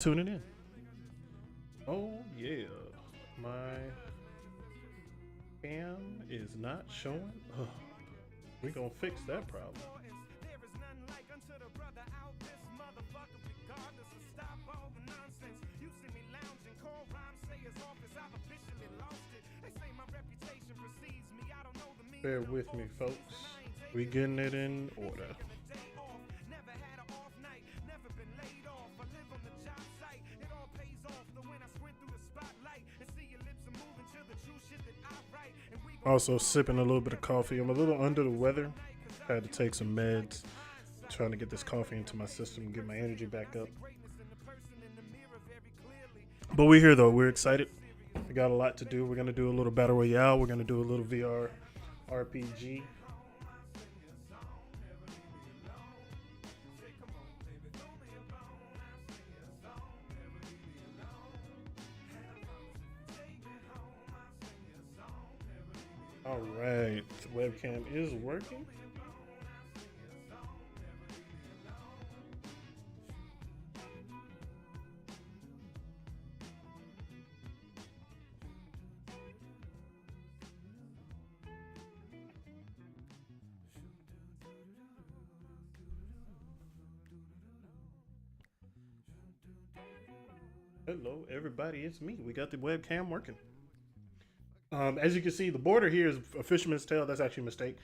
Tuning in. Oh yeah, my cam is not showing. Ugh, we gonna fix that problem. Bear with me, folks. We getting it in order. Also sipping a little bit of coffee. I'm a little under the weather. Had to take some meds. Trying to get this coffee into my system and get my energy back up. But we're here though. We're excited. We got a lot to do. We're gonna do a little battle royale. We're gonna do a little VR RPG. All right, the webcam is working. Hello, everybody. It's me. We got the webcam working. As you can see, the border here is a fisherman's tail. That's actually a mistake.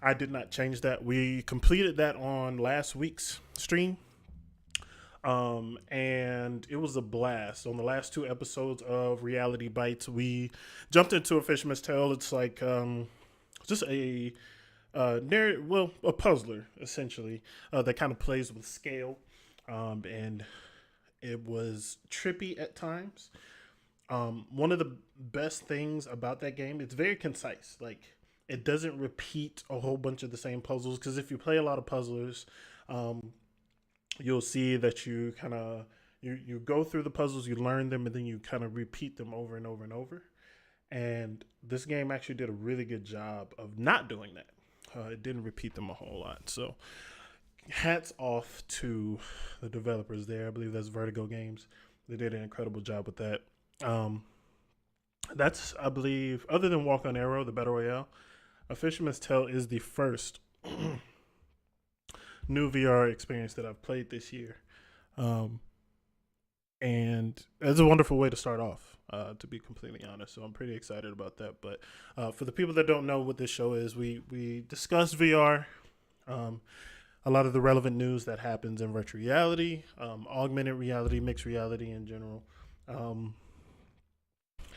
I did not change that. We completed that on last week's stream. And it was a blast. On the last two episodes of Reality Bites, we jumped into a fisherman's tale. It's like just a a puzzler essentially that kind of plays with scale, and it was trippy at times. One of the best things about that game, it's very concise. Like it doesn't repeat a whole bunch of the same puzzles because if you play a lot of puzzlers, um, you'll see that you kind of you go through the puzzles, you learn them, and then you kind of repeat them over and over and over. And this game actually did a really good job of not doing that. It didn't repeat them a whole lot. So hats off to the developers there. I believe that's Vertigo Games. They did an incredible job with that. Um, that's, I believe, other than Walk on Arrow, the Battle Royale, A Fisherman's Tale is the first new VR experience that I've played this year. Um, and it's a wonderful way to start off, to be completely honest. So I'm pretty excited about that. But for the people that don't know what this show is, we discuss VR, a lot of the relevant news that happens in virtual reality, augmented reality, mixed reality in general. Um,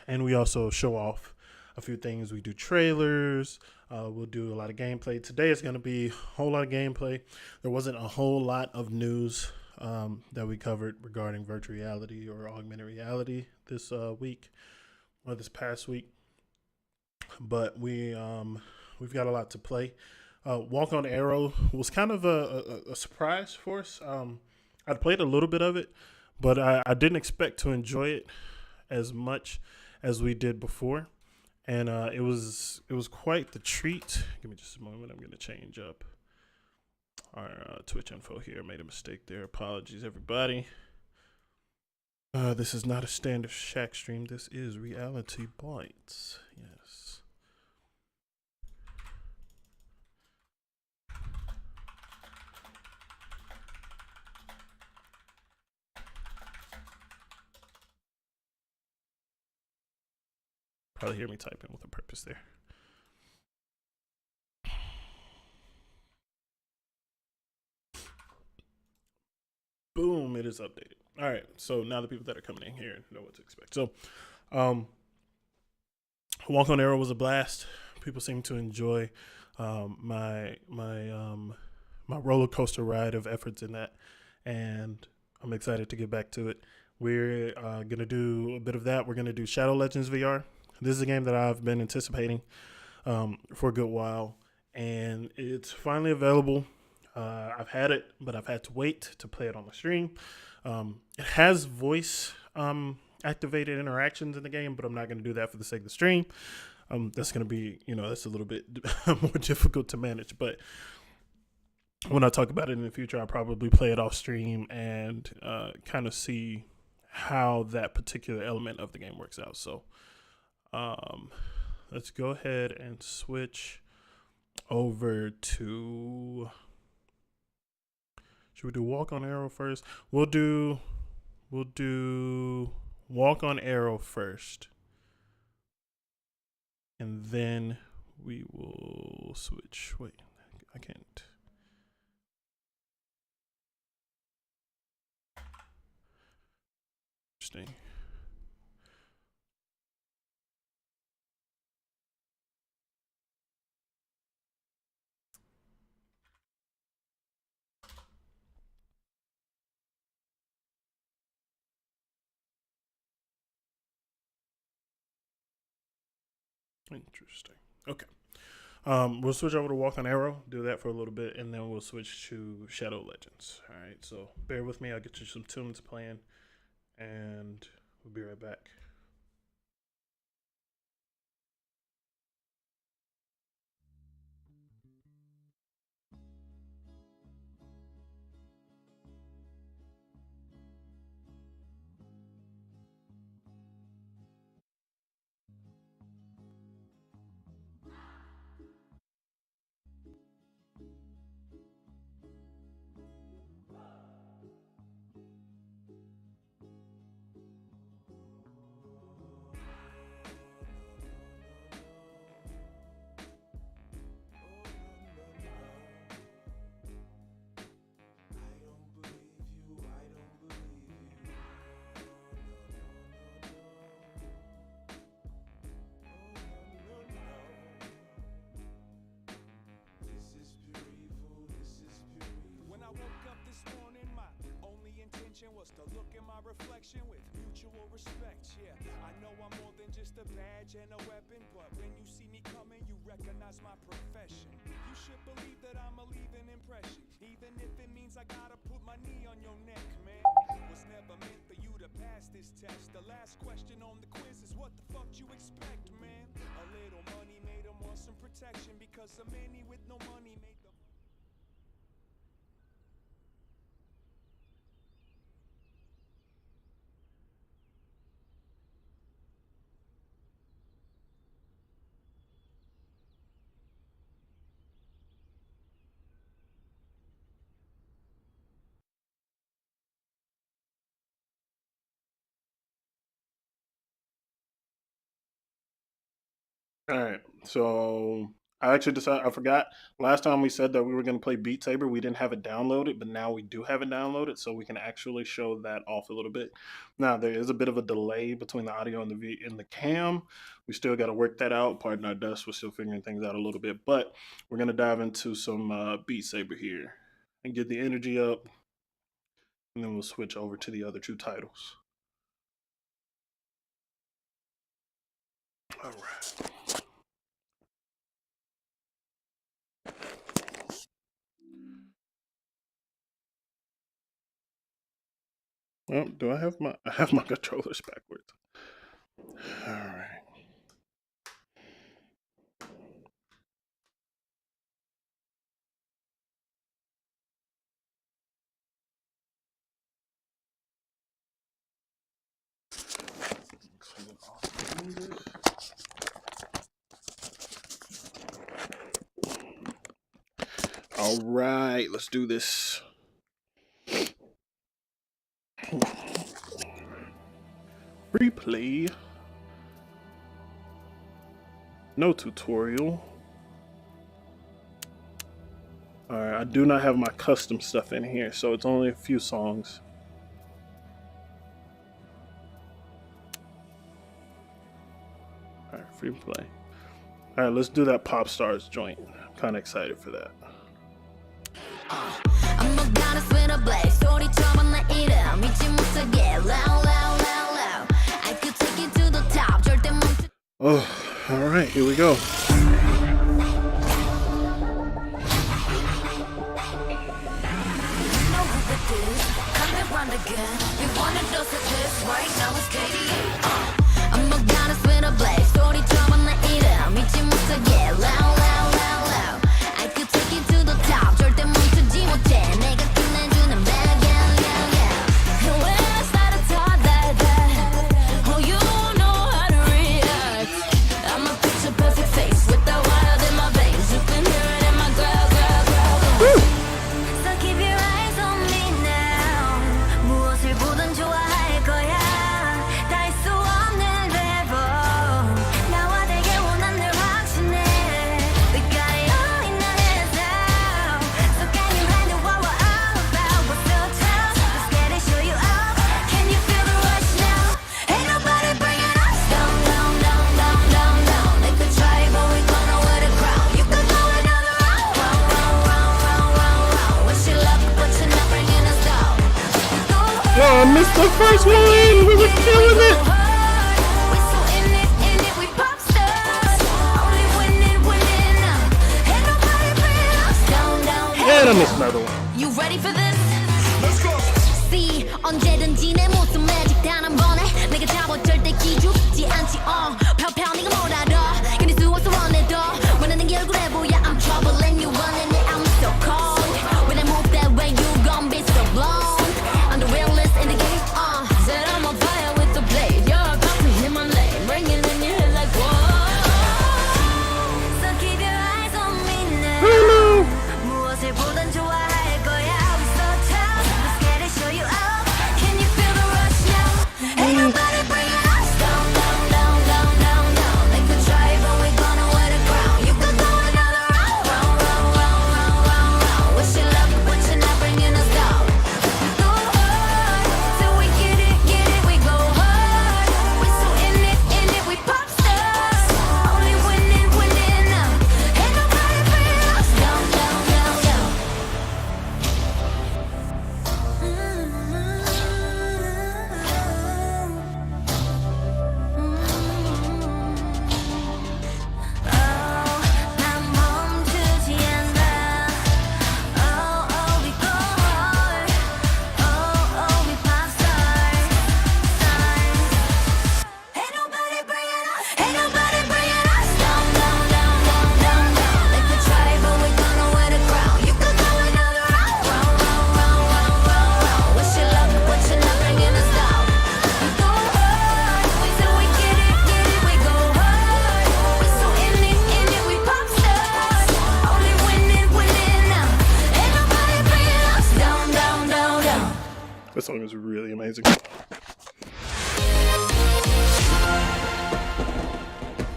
and we also show off a few things. We do trailers. We'll do a lot of gameplay. Today is going to be a whole lot of gameplay. There wasn't a whole lot of news that we covered regarding virtual reality or augmented reality this week or this past week, but we've got a lot to play. Walk on Arrow was kind of a surprise for us. I'd played a little bit of it, but I didn't expect to enjoy it as much as we did before, and it was quite the treat. Give me just a moment. I'm going to change up our Twitch info here. Made a mistake there. Apologies, everybody. This is not a standard ShackStream. This is Reality Bites. Yes. Probably hear me typing with a purpose there. Boom, it is updated. All right, so now the people that are coming in here know what to expect. So, Walk on Arrow was a blast. People seem to enjoy my roller coaster ride of efforts in that, and I'm excited to get back to it. We're gonna do a bit of that. We're gonna do Shadow Legends VR. This is a game that I've been anticipating for a good while, and it's finally available. I've had it, but I've had to wait to play it on the stream. It has voice activated interactions in the game, but I'm not going to do that for the sake of the stream. That's going to be, that's a little bit more difficult to manage. But when I talk about it in the future, I'll probably play it off stream and kind of see how that particular element of the game works out. So let's go ahead and switch over to, should we do walk on arrow first? We'll do walk on arrow first, and then we will switch. Wait, I can't. Interesting. Interesting. Okay. We'll switch over to Walk on Arrow, do that for a little bit, and then we'll switch to Shadow Legends. All right, so bear with me. I'll get you some tunes playing, and we'll be right back. Was to look in my reflection with mutual respect. Yeah, I know I'm more than just a badge and a weapon, but when you see me coming, you recognize my profession. You should believe that I'ma leave an impression, even if it means I gotta put my knee on your neck, man. Was never meant for you to pass this test. The last question on the quiz is what the fuck you expect, man? A little money made them want some protection, because so many with no money made them. All right, so I actually decided, I forgot last time we said that we were going to play Beat Saber. We didn't have it downloaded, but now we do have it downloaded, so we can actually show that off a little bit. Now there is a bit of a delay between the audio and the cam. We still got to work that out. Pardon our dust, we're still figuring things out a little bit, but we're going to dive into some Beat Saber here and get the energy up, and then we'll switch over to the other two titles. All right. Oh, do I have my controllers backwards? All right. All right, let's do this. Replay. No tutorial. All right, I do not have my custom stuff in here, so it's only a few songs. All right, free play. All right, let's do that Pop Stars joint. I'm kind of excited for that. Oh, all right, here we go. The first one, we were killing it. And I missed another one. You ready for this? Let's go. See, 언제든지 내 모습 매직 단 한 번에 내가 잡아 절대 기죽지 않지. 펴펴 네가 뭘 알아? 견딜 수 없어 원해도 원하는 게 얼굴에 보여. I'm trouble and you running it. I'm so cold. When I move that way, you gon' be so blown. I'm the realest in the game. Said I'm on fire with the blade. You're about to hit my lane, bringing in your head like whoa. So keep your eyes on me now. 무엇을 보던 좋아할 거야. I'm so tough. Let's get it, show you up. Can you feel the rush now? Ain't nobody bringing us down, down, down, down, down, down. They could try, but we're gonna wear the crown. You could go another round, round, round, round, round, round, round. Wish you luck, but you're not bringing us down. We go hard till we get it, we go hard. We're so in it, we pop stars. Only winning, winning now. Ain't nobody bringing us down, down, down, down. 난 멈추지 않아. We go hard. We pop stars. Ain't nobody bringing us down, down, down, down, down, down. They could try, but we're gonna wear the crown. You could go another round, round, round, round, round, round, round. Wish you luck, but you're not bringing us down. We go hard, till we get it, we go hard. We're so in it, we pop stars. Only winning, winning now. Ain't nobody bringing us down, down, down, down. This song is really amazing.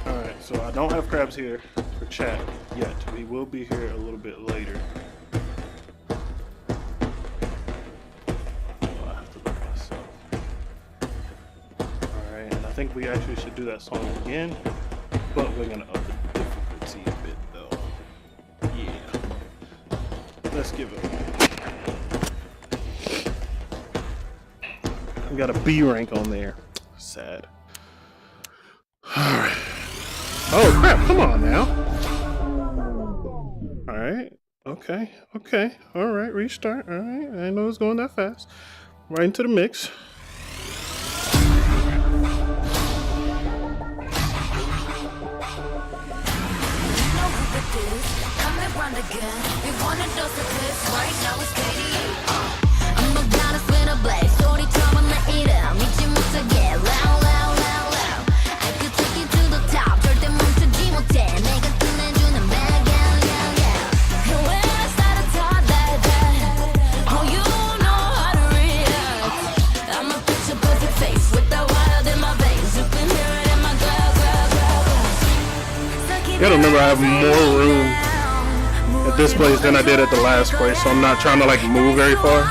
Alright, so I don't have crabs here for chat yet. We will be here a little bit later. So I have to look myself. Alright, and I think we actually should do that song again, but we're gonna up the difficulty a bit though. Yeah. Let's give it a We got a B rank on there. Sad. Alright. Oh crap, come on now. Alright. Okay. Alright, restart. Alright. I didn't know it was going that fast. Right into the mix. Come and run again. We wanna dose of this right now. It's 88. I'm a goddess with a blade. 소리 trouble 나 이름 잊지 못하게. Loud, loud, loud, loud. I could take you to the top. 절대 멈추지 못해. 내가 끝내주는 bag, yeah, yeah, yeah. And when I start to talk like that, oh, you know how to react. I'm a picture perfect face with the wild in my veins. You can hear it in my glow, glow, glow, glow. You gotta remember I have more room at this place than I did at the last place, so I'm not trying to like move very far.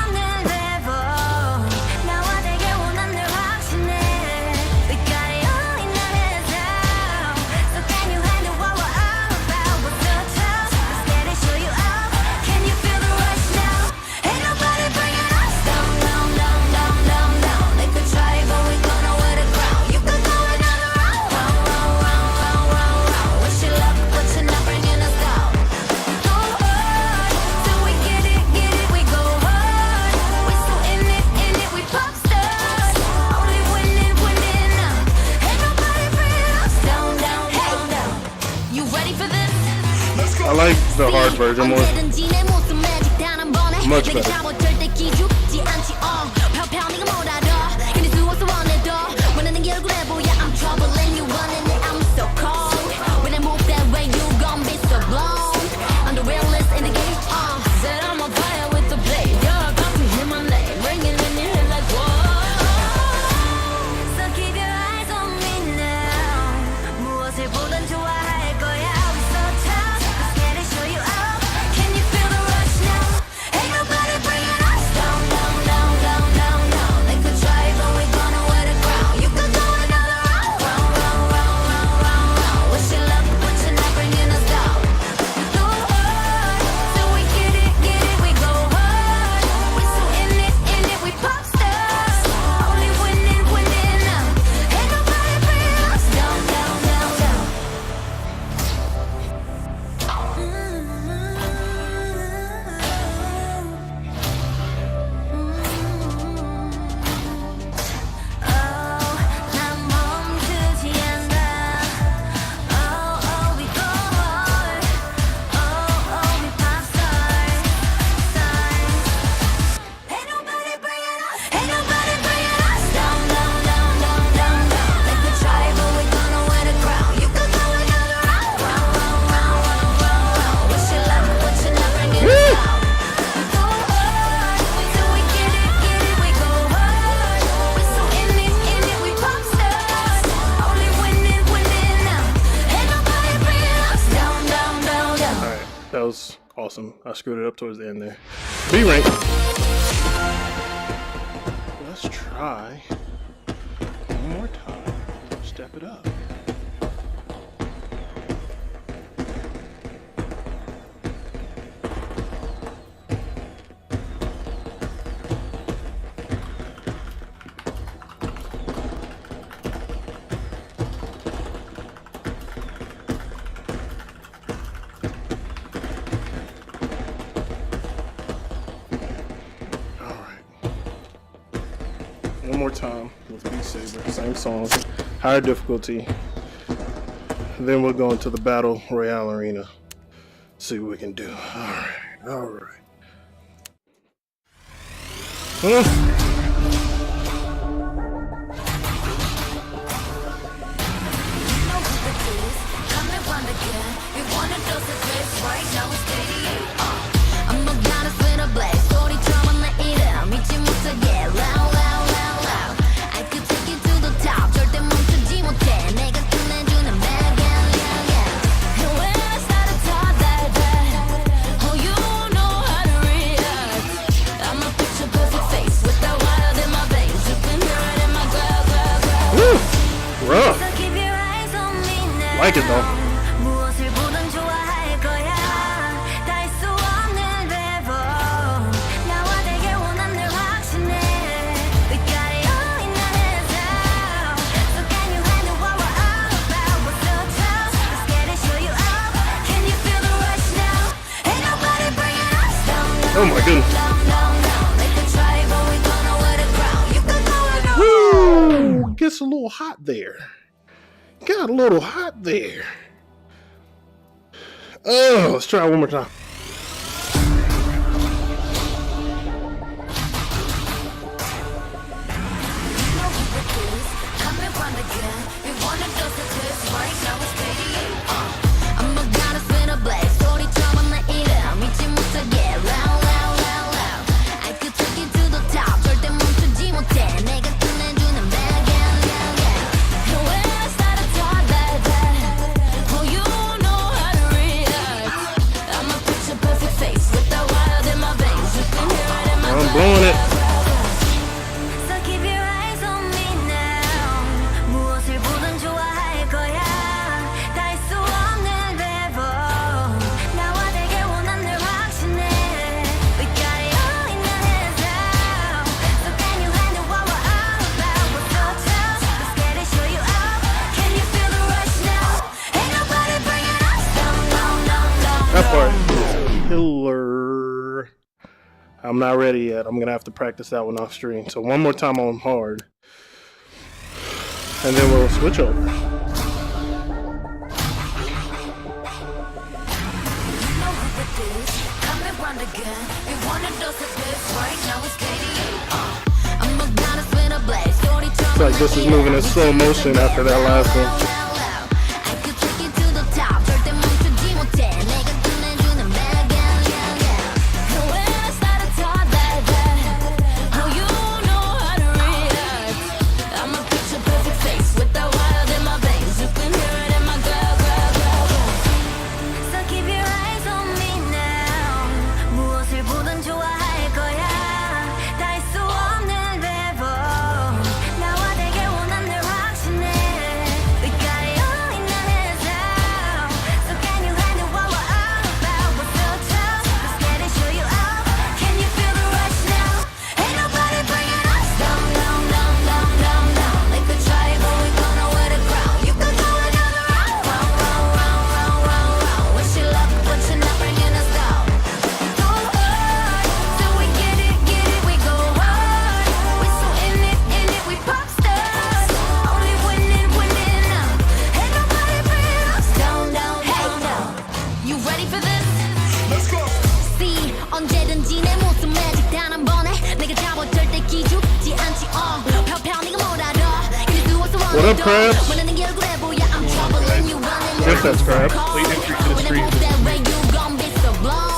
I like the hard version more. Much better. Bring it was awesome. I screwed it up towards the end there. B rank. Let's try one more time. Step it up. One more time with Beat Saber, same song, higher difficulty. Then we'll go into the Battle Royale arena. See what we can do. Alright. Rough. Like it though. Oh my goodness. Woo! Gets a little hot there. Got a little hot there. Oh, let's try it one more time. Blowing it. That part is killer. I'm not ready yet. I'm gonna have to practice that one off stream. So one more time on hard, and then we'll switch over. It's like this is moving in slow motion after that last one. What up, Crabs? Guess that's Crabs. Late entry to the stream.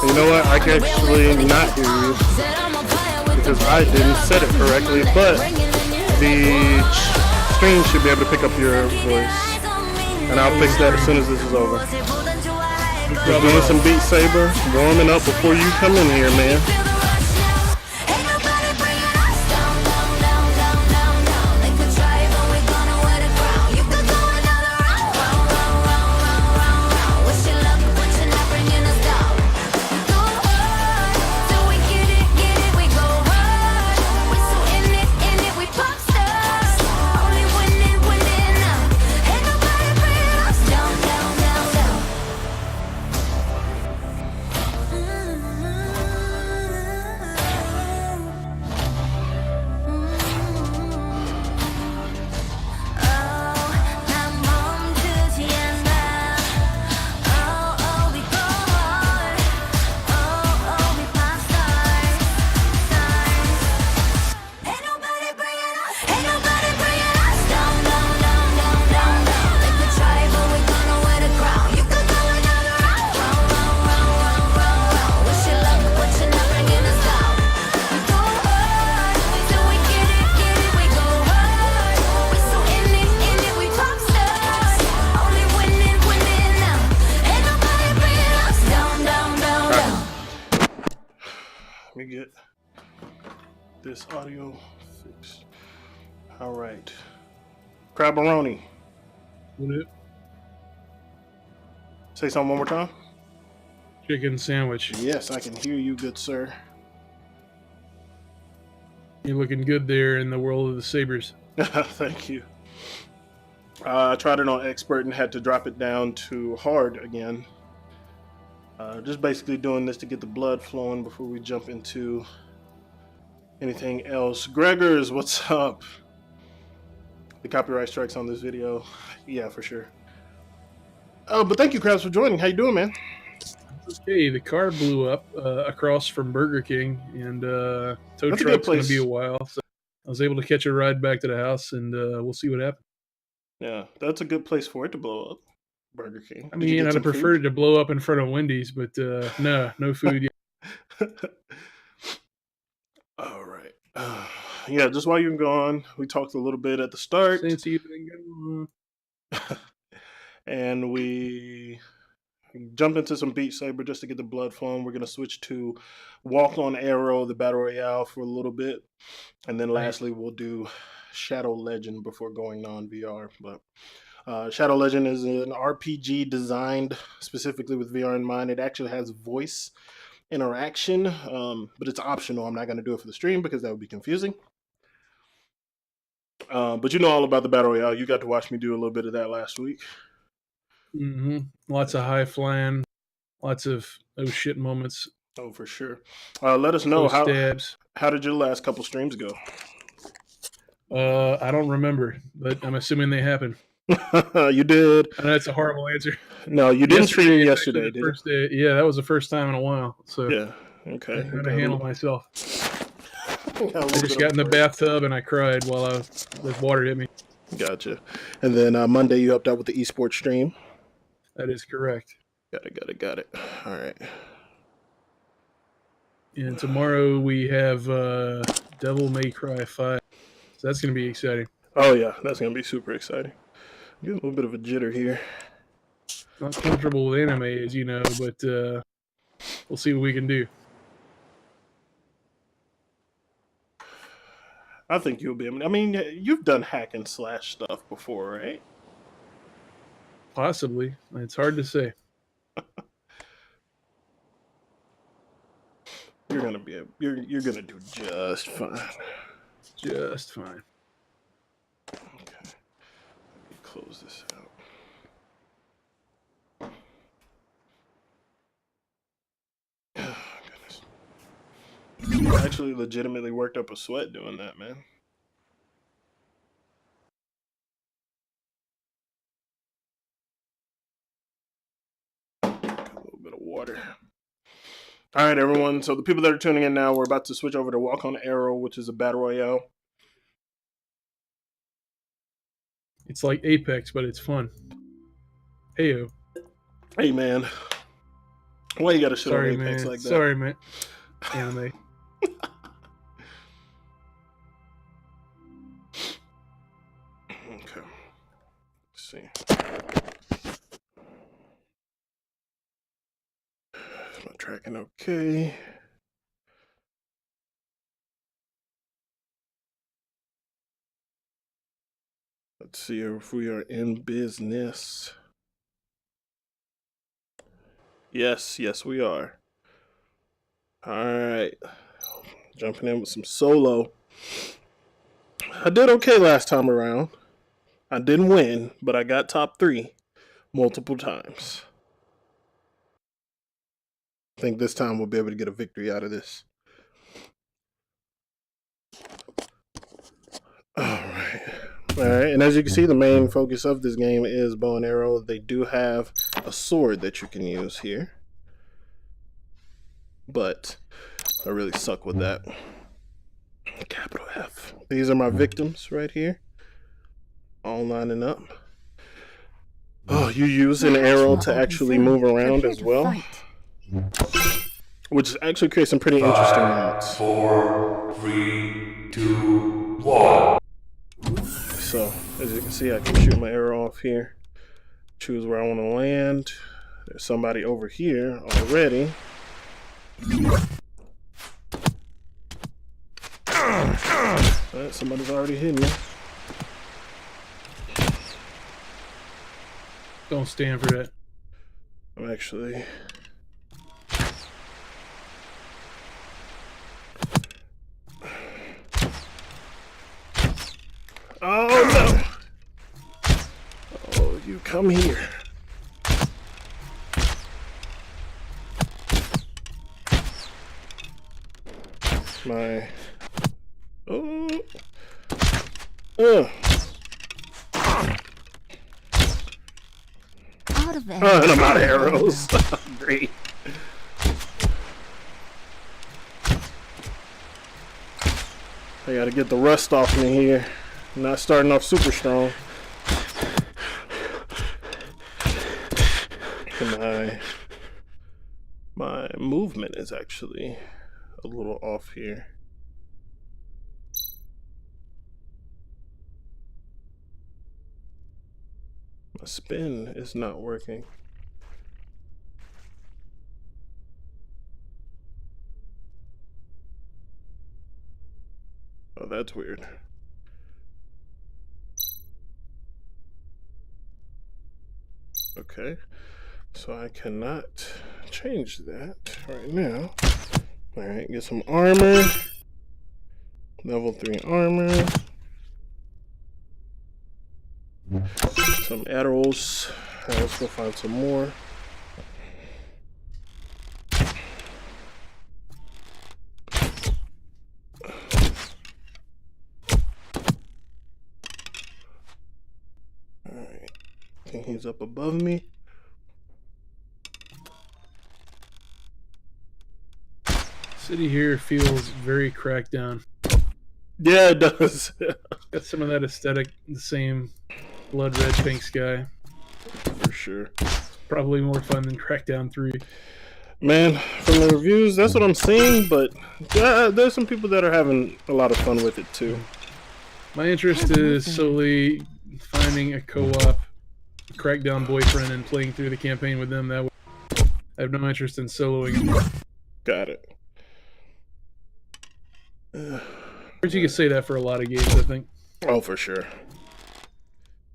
You know what? I can actually not hear you because I didn't set it correctly, but the stream should be able to pick up your voice, and I'll fix that as soon as this is over. Just doing some Beat Saber, warming up before you come in here, man. Let me get this audio fixed. All right. Crabbaroni. What it? Say something one more time. Chicken sandwich. Yes, I can hear you, good sir. You're looking good there in the world of the Sabres. Thank you. I tried it on expert and had to drop it down to hard again. Just basically doing this to get the blood flowing before we jump into anything else. Gregors, what's up? The copyright strikes on this video. Yeah, for sure. But thank you, Krabs, for joining. How you doing, man? Okay, the car blew up across from Burger King, and tow That's a good truck's going place. to be a while. So I was able to catch a ride back to the house, and we'll see what happens. Yeah, that's a good place for it to blow up. Burger King. I Did you mean, get I'd some have preferred it to blow up in front of Wendy's, but no food yet. food? All right. Yeah, just while you're gone, we talked a little bit at the start. Since you've been gone. And we jumped into some Beat Saber just to get the blood flowing. We're going to switch to Walk on Arrow, the Battle Royale, for a little bit. And then lastly, we'll do Shadow Legend before going non-VR. But Shadow Legend is an RPG designed specifically with VR in mind. It actually has voice interaction, but it's optional. I'm not going to do it for the stream because that would be confusing. But you know all about the Battle Royale. You got to watch me do a little bit of that last week. Mm-hmm. Lots of high flying, lots of oh shit moments. Oh, for sure. Let us know Close stabs. how did your last couple streams go? I don't remember, but I'm assuming they happened. You did. I know that's a horrible answer. No, you didn't stream yesterday, the did first day. Yeah, that was the first time in a while. So you? Yeah. Okay. I had to handle myself. I I just got in the bathtub and I cried while the water hit me. Gotcha. And then Monday you helped out with the esports stream. That is correct. Got it. All right. And tomorrow we have Devil May Cry 5. So that's going to be exciting. Oh yeah, that's gonna be super exciting. Get a little bit of a jitter here. Not comfortable with anime, as you know, but we'll see what we can do. I think you'll be able. I mean, you've done hack and slash stuff before, right? Possibly. It's hard to say. You're gonna be. You're gonna do just fine. Just fine. Okay. Let me close this out. Oh, goodness. I actually legitimately worked up a sweat doing that, man. A little bit of water. All right, everyone. So the people that are tuning in now, we're about to switch over to Walk on Arrow, which is a battle royale. It's like Apex, but it's fun. Heyo. Hey, man. Why you gotta shit on Sorry, Apex man. like that? Sorry, man. Anime. Okay. Let's see. tracking okay. Let's see if we are in business. Yes, we are. All right. Jumping in with some solo. I did okay last time around. I didn't win, but I got top 3 multiple times. I think this time we'll be able to get a victory out of this. Alright, and as you can see, the main focus of this game is bow and arrow. They do have a sword that you can use here, but I really suck with that. Capital F. These are my victims right here, all lining up. Oh, you use an arrow to actually move around as well, which actually creates some pretty interesting modes. 4, 3, 2, 1. So, as you can see, I can shoot my arrow off here, choose where I want to land. There's somebody over here already. Alright, somebody's already hitting me. Don't stand for that. I'm actually... Oh no! Oh, you come here. My... Oh... Out of there. Oh, and I'm out of arrows. Great. I gotta get the rust off me here. I'm not starting off super strong. My movement is actually a little off here. My spin is not working. Oh, that's weird. Okay, so I cannot change that right now. Alright, get some armor. Level 3 armor. Some arrows. Let's go find some more. Alright, I think he's up above me. City here feels very cracked down. Yeah, it does. Got some of that aesthetic, the same blood red pink sky. For sure. Probably more fun than Crackdown 3. Man, from the reviews, that's what I'm seeing, but there's some people that are having a lot of fun with it too. My interest is solely finding a co-op Crackdown boyfriend and playing through the campaign with them that way. I have no interest in soloing. Got it. But you can say that for a lot of games, I think. Oh, for sure.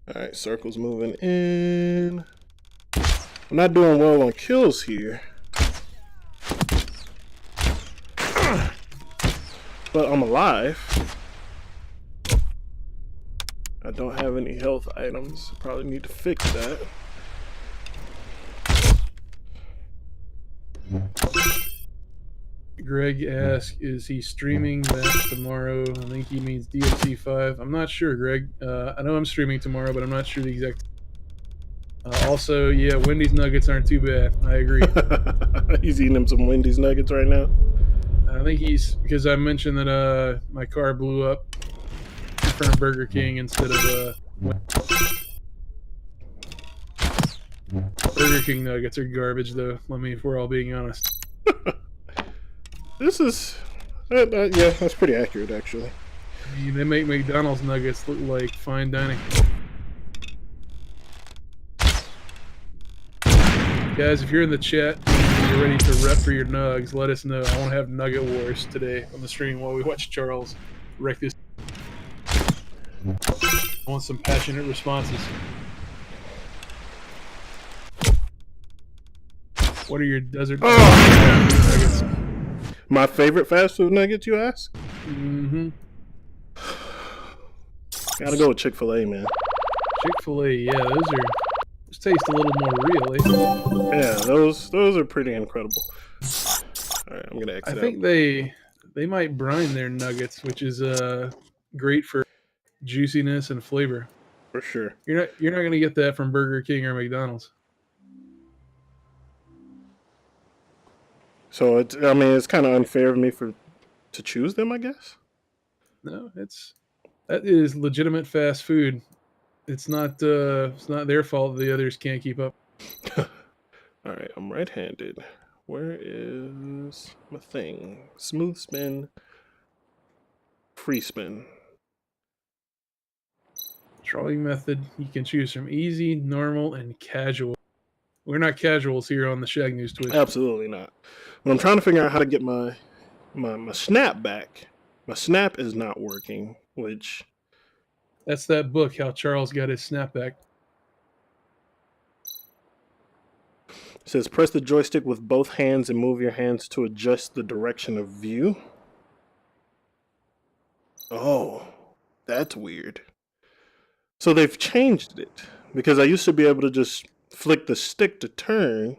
Alright, circle's moving in. I'm not doing well on kills here. But I'm alive. I don't have any health items. Probably need to fix that. Greg asks, is he streaming that tomorrow? I think he means DMC 5. I'm not sure, Greg. I know I'm streaming tomorrow, but I'm not sure the exact... also, yeah, Wendy's nuggets aren't too bad. I agree. He's eating him some Wendy's nuggets right now. I think he's... Because I mentioned that my car blew up from Burger King instead of... Burger King nuggets are garbage, though. Let me, if we're all being honest. This is... yeah, that's pretty accurate, actually. I mean, they make McDonald's nuggets look like fine dining. Guys, if you're in the chat, you're ready to rep for your nugs, let us know. I want to have Nugget Wars today on the stream while we watch Charles wreck this. I want some passionate responses. What are your desert nuggets? My favorite fast food nuggets, you ask? Mm-hmm. Gotta go with Chick-fil-A, man. Chick-fil-A, yeah, those taste a little more real. Yeah, those are pretty incredible. All right, I'm gonna exit I think they might brine their nuggets, which is great for juiciness and flavor. for sure. You're not gonna get that from Burger King or McDonald's. So it's kind of unfair of me to choose them, I guess. No, that is legitimate fast food. It's not their fault the others can't keep up. All right, I'm right-handed. Where is my thing? Smooth spin, free spin. Drawing method, you can choose from easy, normal, and casual. We're not casuals here on the Shacknews Twitch. Absolutely not. When I'm trying to figure out how to get my snap back, my snap is not working, which That's that book, How Charles Got His Snapback. says press the joystick with both hands and move your hands to adjust the direction of view. Oh, that's weird. So they've changed it because I used to be able to just flick the stick to turn.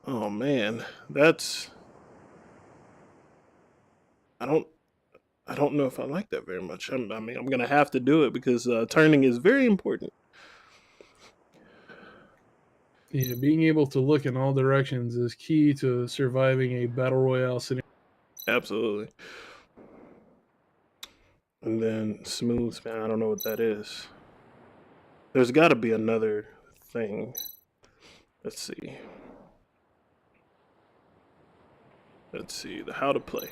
Oh man, I don't know if I like that very much. I'm gonna have to do it because turning is very important. Yeah, being able to look in all directions is key to surviving a battle royale scenario. Absolutely. And then smooth spin. I don't know what that is. There's got to be another thing. Let's see. The how to play.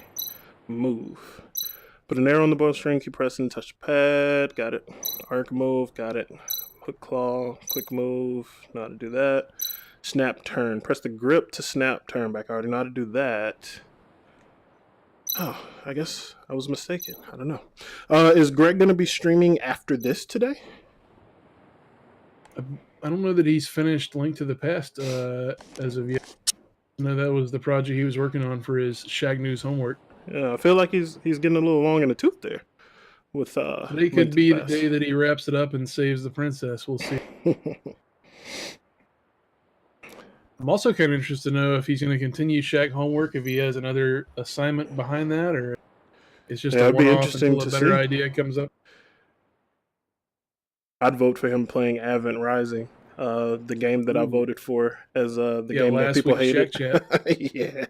Move. Put an arrow on the bowstring. Keep pressing. Touch the pad. Got it. Arc move. Got it. Hook claw. Quick move. Know how to do that. Snap turn. Press the grip to snap turn back. I already know how to do that. Oh, I guess I was mistaken. I don't know. Is Greg going to be streaming after this today? I don't know that he's finished Link to the Past as of yet. No, that was the project he was working on for his Shacknews homework. Yeah, I feel like he's getting a little long in the tooth there. With Today could be the day that he wraps it up and saves the princess. We'll see. I'm also kind of interested to know if he's going to continue Shack homework, if he has another assignment behind that, or it's just a one-off until a better idea comes up. I'd vote for him playing Advent Rising, the game that I voted for as the game that people hated. Yeah.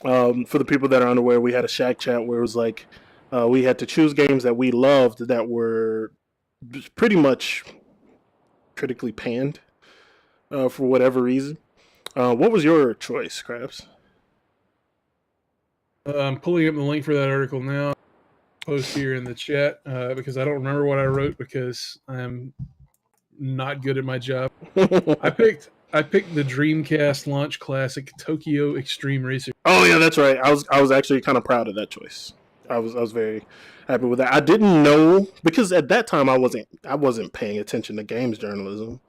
For the people that are unaware, we had a Shack chat where it was like we had to choose games that we loved that were pretty much critically panned for whatever reason. What was your choice, Krabs? I'm pulling up the link for that article now. Post here in the chat because I don't remember what I wrote because I'm not good at my job. I picked the Dreamcast launch classic Tokyo Extreme Racer. Oh yeah, that's right. I was actually kind of proud of that choice. I was very happy with that. I didn't know because at that time I wasn't paying attention to games journalism,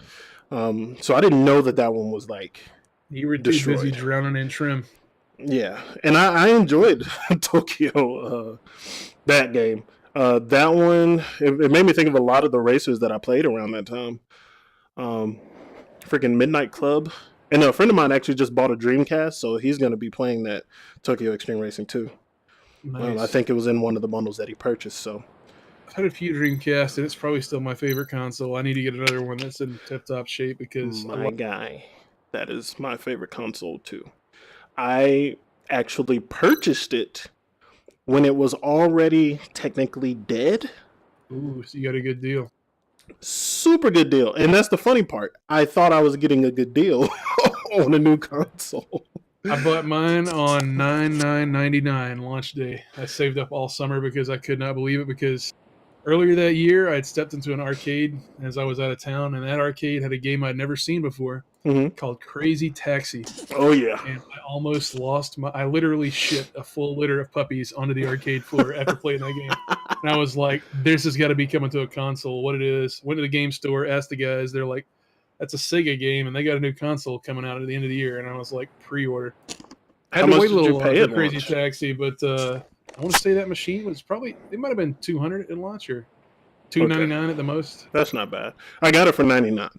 so I didn't know that one was like you were too busy drowning in trim. Yeah, and I enjoyed Tokyo that game. That one it made me think of a lot of the racers that I played around that time. Freaking Midnight Club. And a friend of mine actually just bought a Dreamcast, so he's going to be playing that Tokyo Extreme Racing too. Nice. I think it was in one of the bundles that he purchased. So I've had a few Dreamcasts, and it's probably still my favorite console. I need to get another one that's in tip-top shape because guy, that is my favorite console too. I actually purchased it when it was already technically dead. Ooh, so you got a good deal. Super good deal. And that's the funny part. I thought I was getting a good deal on a new console. I bought mine on 9/9/99 launch day. I saved up all summer because I could not believe it because earlier that year, I had stepped into an arcade as I was out of town, and that arcade had a game I'd never seen before called Crazy Taxi. Oh yeah. And I almost lost my. I literally shit a full litter of puppies onto the arcade floor after playing that game. And I was like, "This has got to be coming to a console. What it is?" Went to the game store, asked the guys. They're like, "That's a Sega game, and they got a new console coming out at the end of the year." And I was like, "Pre-order." I had How to much wait a did you little pay for at Crazy launch? Taxi, but I want to say that machine was probably it might have been $200 at launch or $299 at the most. That's not bad. I got it for 99.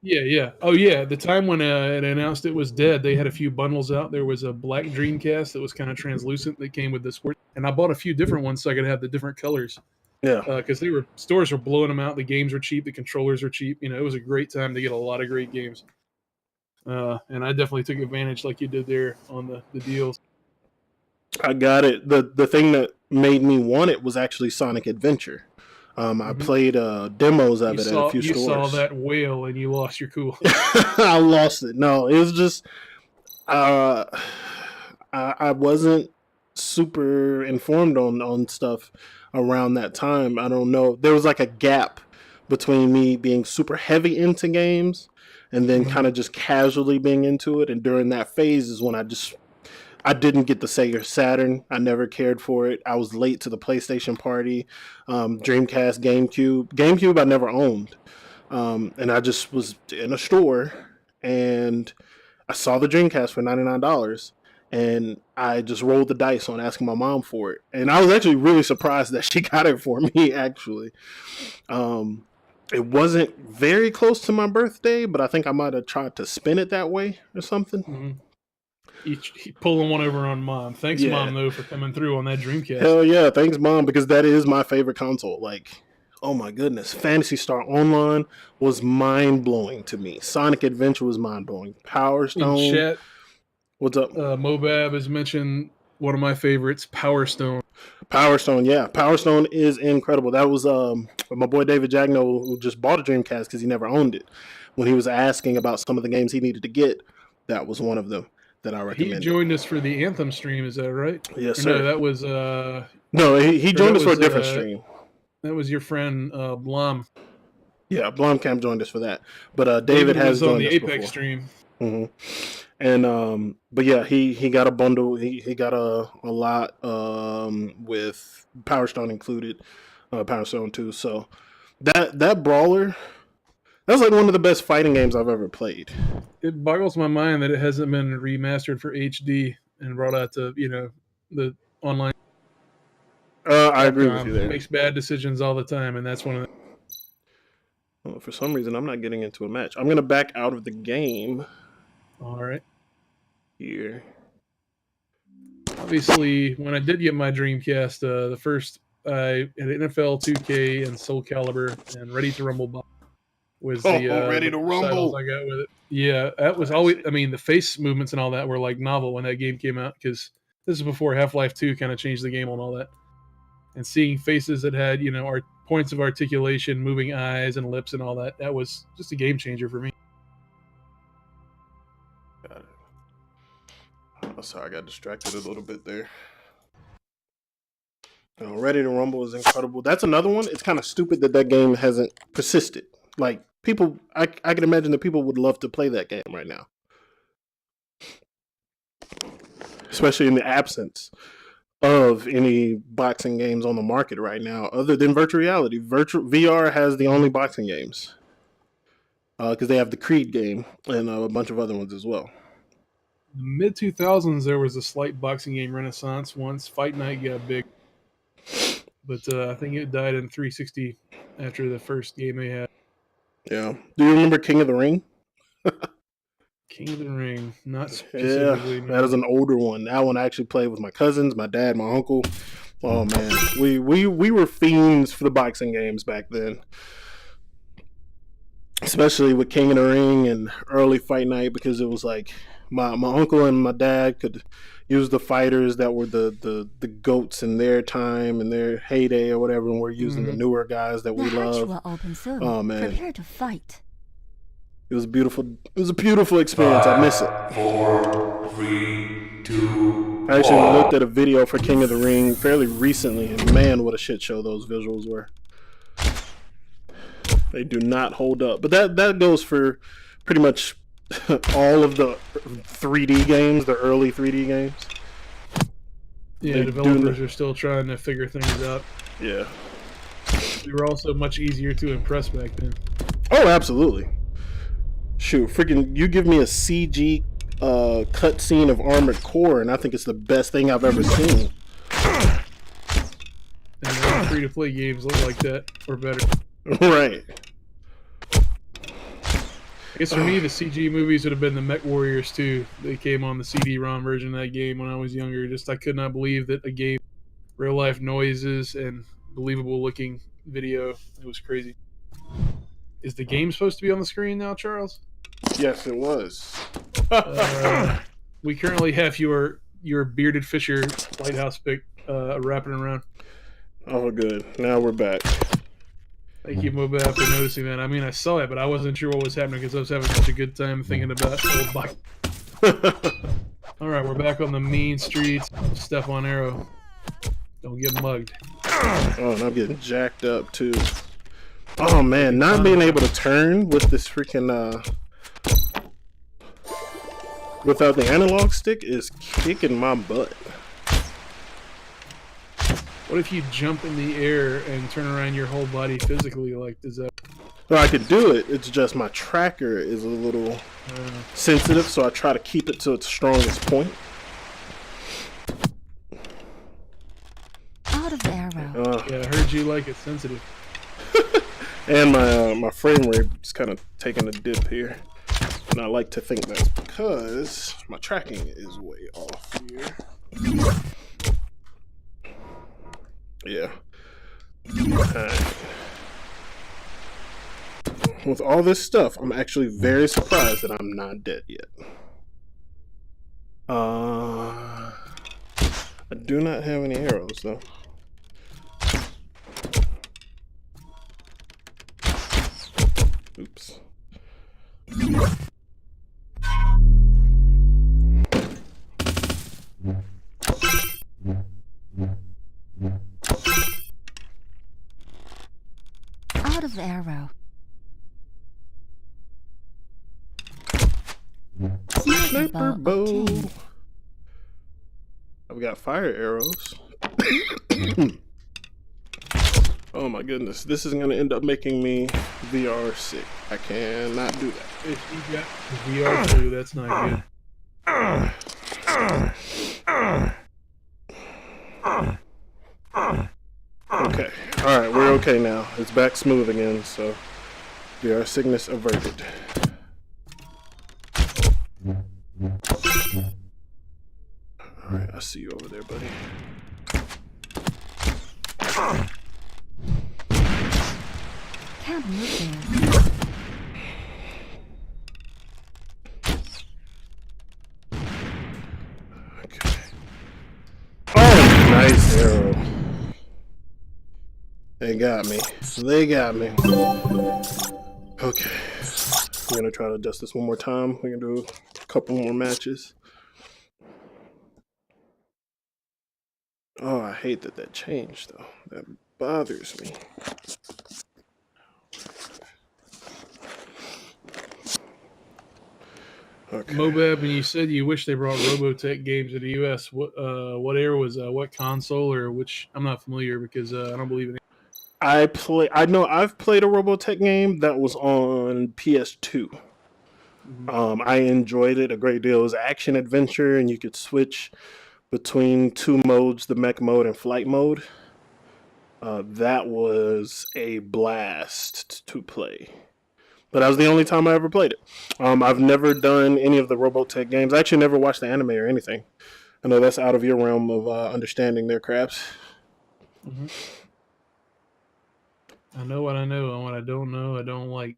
Yeah, yeah. Oh, yeah. The time when it announced it was dead, they had a few bundles out. There was a black Dreamcast that was kind of translucent that came with the sport, and I bought a few different ones so I could have the different colors. Yeah. Because stores were blowing them out. The games were cheap. The controllers were cheap. You know, it was a great time to get a lot of great games. And I definitely took advantage, like you did there, on the deals. I got it. The thing that made me want it was actually Sonic Adventure. I played demos of it at a few stores. You saw that whale and you lost your cool. I lost it. No, it was just I wasn't super informed on stuff around that time. I don't know. There was like a gap between me being super heavy into games and then kind of just casually being into it. And during that phase is when I didn't get the Sega Saturn. I never cared for it. I was late to the PlayStation party. Dreamcast, GameCube. GameCube I never owned. And I just was in a store and I saw the Dreamcast for $99 and I just rolled the dice on asking my mom for it. And I was actually really surprised that she got it for me, actually. It wasn't very close to my birthday, but I think I might have tried to spin it that way or something. Mm-hmm. Pulling one over on Mom. Thanks, Mom, though, for coming through on that Dreamcast. Hell yeah, thanks, Mom, because that is my favorite console. Like, oh my goodness, Phantasy Star Online was mind-blowing to me. Sonic Adventure was mind-blowing. Power Stone. In chat, what's up? Mobab has mentioned one of my favorites, Power Stone. Power Stone, yeah. Power Stone is incredible. That was my boy David Jagno, who just bought a Dreamcast because he never owned it. When he was asking about some of the games he needed to get, that was one of them that I recommended. He joined us for the Anthem stream, is that right? Yes, sir. No, that was... no, he joined us for a different stream. That was your friend, Blom. Yeah, Blomkamp joined us for that. But David has joined on the us Apex before. Stream. Mm-hmm. And but yeah, he got a bundle. He got a lot with Power Stone included, Power Stone 2. So that brawler, that's like one of the best fighting games I've ever played. It boggles my mind that it hasn't been remastered for HD and brought out to the online. I agree with you there. Makes bad decisions all the time, and that's one of the. Well, for some reason, I'm not getting into a match. I'm gonna back out of the game. All right. Here. Obviously, when I did get my Dreamcast, the first I had NFL 2K and Soul Calibur and Ready to Rumble was Ready to Rumble I got with it. Yeah, that was always. I mean, the face movements and all that were like novel when that game came out because this is before Half-Life 2 kind of changed the game and all that. And seeing faces that had points of articulation, moving eyes and lips and all that, that was just a game changer for me. Got it. Oh, sorry, I got distracted a little bit there. Ready to Rumble is incredible. That's another one. It's kind of stupid that game hasn't persisted. Like, people, I can imagine that people would love to play that game right now. Especially in the absence of any boxing games on the market right now, other than virtual reality. VR has the only boxing games. Because they have the Creed game and a bunch of other ones as well. In the mid-2000s, there was a slight boxing game renaissance once. Fight Night got big. But I think it died in 360 after the first game they had. Yeah. Do you remember King of the Ring? King of the Ring, not specifically. Yeah, that is an older one. That one I actually played with my cousins, my dad, my uncle. Oh man, we were fiends for the boxing games back then, especially with King of the Ring and early Fight Night, because it was like my uncle and my dad could use the fighters that were the goats in their time and their heyday or whatever, and we're using the newer guys that we love. Will open soon. Oh man, Prepare to fight. It was beautiful. It was a beautiful experience. I miss it. 4, 3, 2, I actually looked at a video for King of the Ring fairly recently, and man, what a shit show those visuals were. They do not hold up. But that goes for pretty much all of the 3D games, the early 3D games. Yeah, They developers are still trying to figure things out. Yeah. We were also much easier to impress back then. Oh, absolutely. Shoot, freaking, you give me a CG cutscene of Armored Core, and I think it's the best thing I've ever seen. And free-to-play games look like that, or better. Right. I guess for me, the CG movies would have been the Mech Warriors 2. They came on the CD-ROM version of that game when I was younger. Just I could not believe that a game, real-life noises, and believable-looking video. It was crazy. Is the game supposed to be on the screen now, Charles? Yes, it was. We currently have your bearded Fisher lighthouse pick wrapping around. Oh, good. Now we're back. Thank you, Mobab, for noticing that. I mean, I saw it, but I wasn't sure what was happening because I was having such a good time thinking about old Bach. All right, we're back on the mean streets. Stephon Arrow. Don't get mugged. Oh, and I'm getting jacked up, too. Oh, man, not being able to turn with this freaking, without the analog stick is kicking my butt. What if you jump in the air and turn around your whole body physically? Like, does that... Well, I could do it. It's just my tracker is a little sensitive, so I try to keep it to its strongest point. Out of the arrow. Yeah, I heard you like it sensitive. And my frame rate is kind of taking a dip here. And I like to think that's because my tracking is way off here. Yeah. Alright. With all this stuff, I'm actually very surprised that I'm not dead yet. I do not have any arrows though. Oops. Out of the arrow. Sniper bow. obtained. I've got fire arrows. Oh my goodness, this is gonna end up making me VR sick. I cannot do that. If you got VR flu, that's not good. Okay, alright, we're okay now. It's back smooth again, so VR sickness averted. Alright, I see you over there, buddy. Can't move there. Okay. Oh, nice arrow. They got me. They got me. Okay. I'm gonna try to adjust this one more time. We can do a couple more matches. Oh, I hate that changed though. That bothers me. Okay. Mobab, and you said you wish they brought Robotech games to the U.S. What era was what console or which? I'm not familiar because I don't believe in it. I know I've played a Robotech game that was on PS2. I enjoyed it a great deal. It was action adventure, and you could switch between two modes: the mech mode and flight mode. That was a blast to play. But that was the only time I ever played it. I've never done any of the Robotech games. I actually never watched the anime or anything. I know that's out of your realm of understanding their crafts. I know what I know, and what I don't know, I don't like.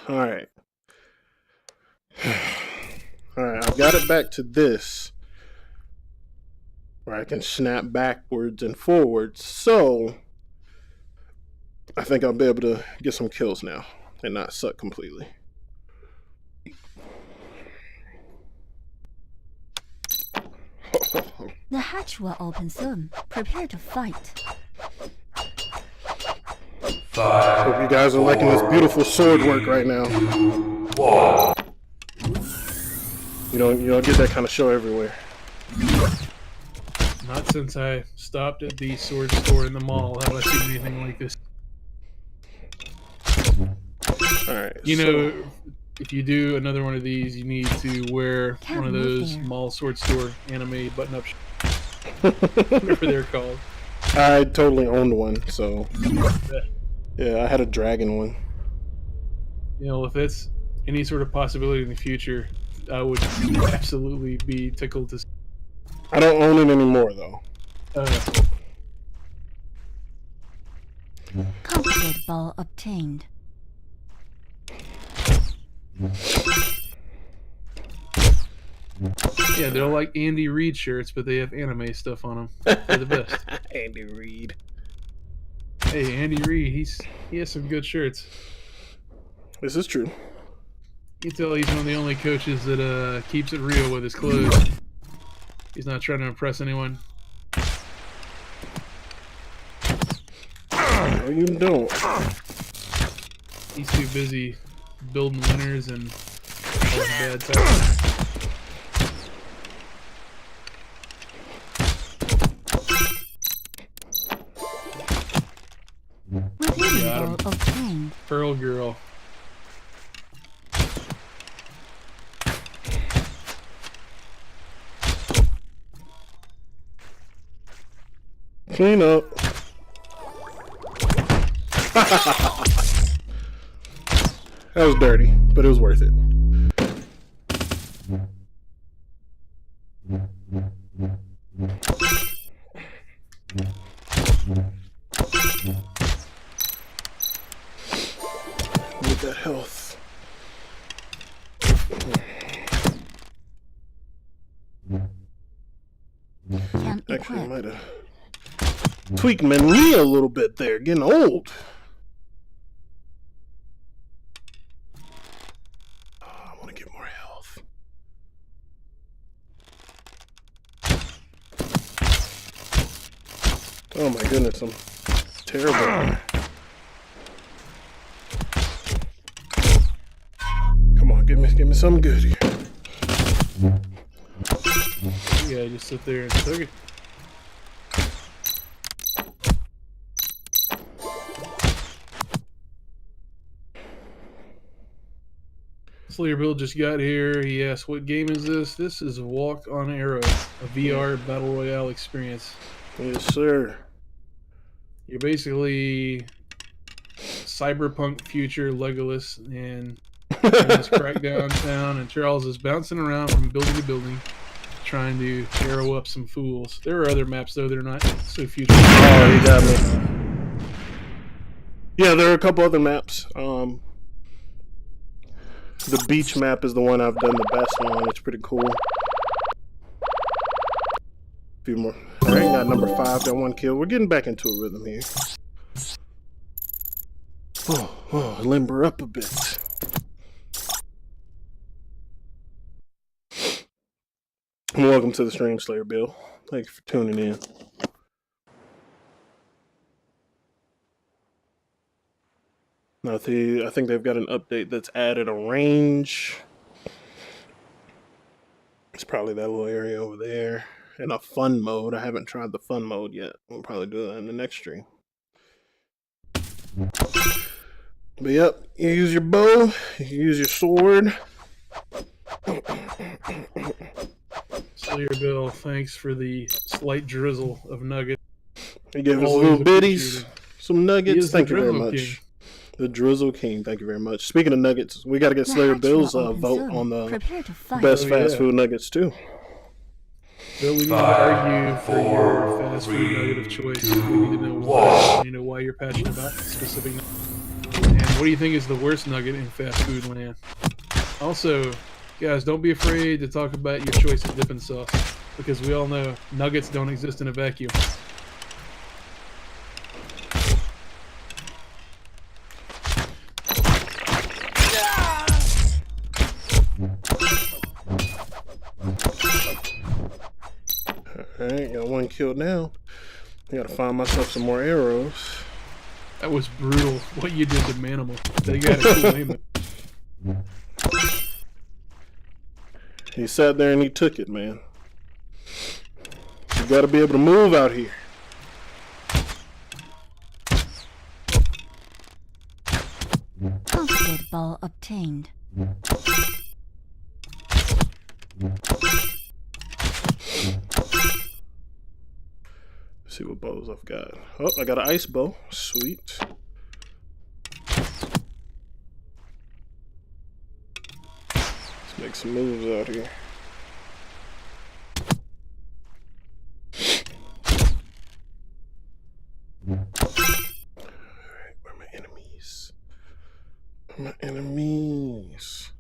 All right. All right, I've got it back to this, where I can snap backwards and forwards. So I think I'll be able to get some kills now and not suck completely. The hatch will open soon. Prepare to fight. 5. Hope you guys are liking this beautiful sword work right now. 1. You don't get that kind of show everywhere. Not since I stopped at the sword store in the mall have I seen anything like this. All right. You know, if you do another one of these, you need to wear Can't one of move those there. mall sword store anime button-up whatever they're called. I totally owned one, so yeah, I had a dragon one. You know, if it's any sort of possibility in the future, I would absolutely be tickled to see. I don't own it anymore though. Composite ball obtained. Yeah, they're like Andy Reid shirts, but they have anime stuff on them. They're the best. Andy Reid. Hey, Andy Reid, he has some good shirts. This is true. You tell he's one of the only coaches that keeps it real with his clothes. He's not trying to impress anyone. No, you don't. He's too busy building winners and all the bad times. Repeating Got him. ball obtained. Pearl Girl. Clean up. That was dirty, but it was worth it. Need that health. Can Actually, I equip. might have tweaked my knee a little bit there. Getting old. Oh, I want to get more health. Oh my goodness, I'm terrible. Come on, give me something good here. You gotta just sit there and took it. Slayer Bill just got here. He asked, what game is this? This is Walk on Arrow, a VR Battle Royale experience. Yes, sir. You're basically cyberpunk future Legolas, and in this crackdown town, and Charles is bouncing around from building to building, trying to arrow up some fools. There are other maps, though, that are not so future. Oh, you got me. Yeah, there are a couple other maps. The beach map is the one I've done the best on. It's pretty cool. A few more. All right, got number 5. Got 1 kill. We're getting back into a rhythm here. Oh, limber up a bit. And welcome to the stream, Slayer Bill. Thank you for tuning in. Now, I think they've got an update that's added a range. It's probably that little area over there. And a fun mode. I haven't tried the fun mode yet. We'll probably do that in the next stream. But yep, you use your bow, you use your sword. Slayer Bill, thanks for the slight drizzle of nuggets. You gave us Always little bitties, appreciated. some He nuggets. is the Thank you very Drizzle much. King. The Drizzle King, thank you very much. Speaking of nuggets, we got to get The Slayer hatch Bill's will open vote soon. on the Prepare to fight. best Oh, fast yeah. food nuggets too. Bill, we need to 5, argue for your fast food 4, nugget of choice. 3, We need to know why. You know why you're passionate about specific nuggets. And what do you think is the worst nugget in fast food land? Also, guys, don't be afraid to talk about your choice of dipping sauce, because we all know nuggets don't exist in a vacuum. All right. killed now. I gotta find myself some more arrows. That was brutal. What you did to Manimal. They got a cool name. He sat there and he took it, man. You gotta be able to move out here. Confiscate bow obtained. Let's see what bows I've got. Oh, I got an ice bow. Sweet. Let's make some moves out here. Alright, where are my enemies? Where are my enemies?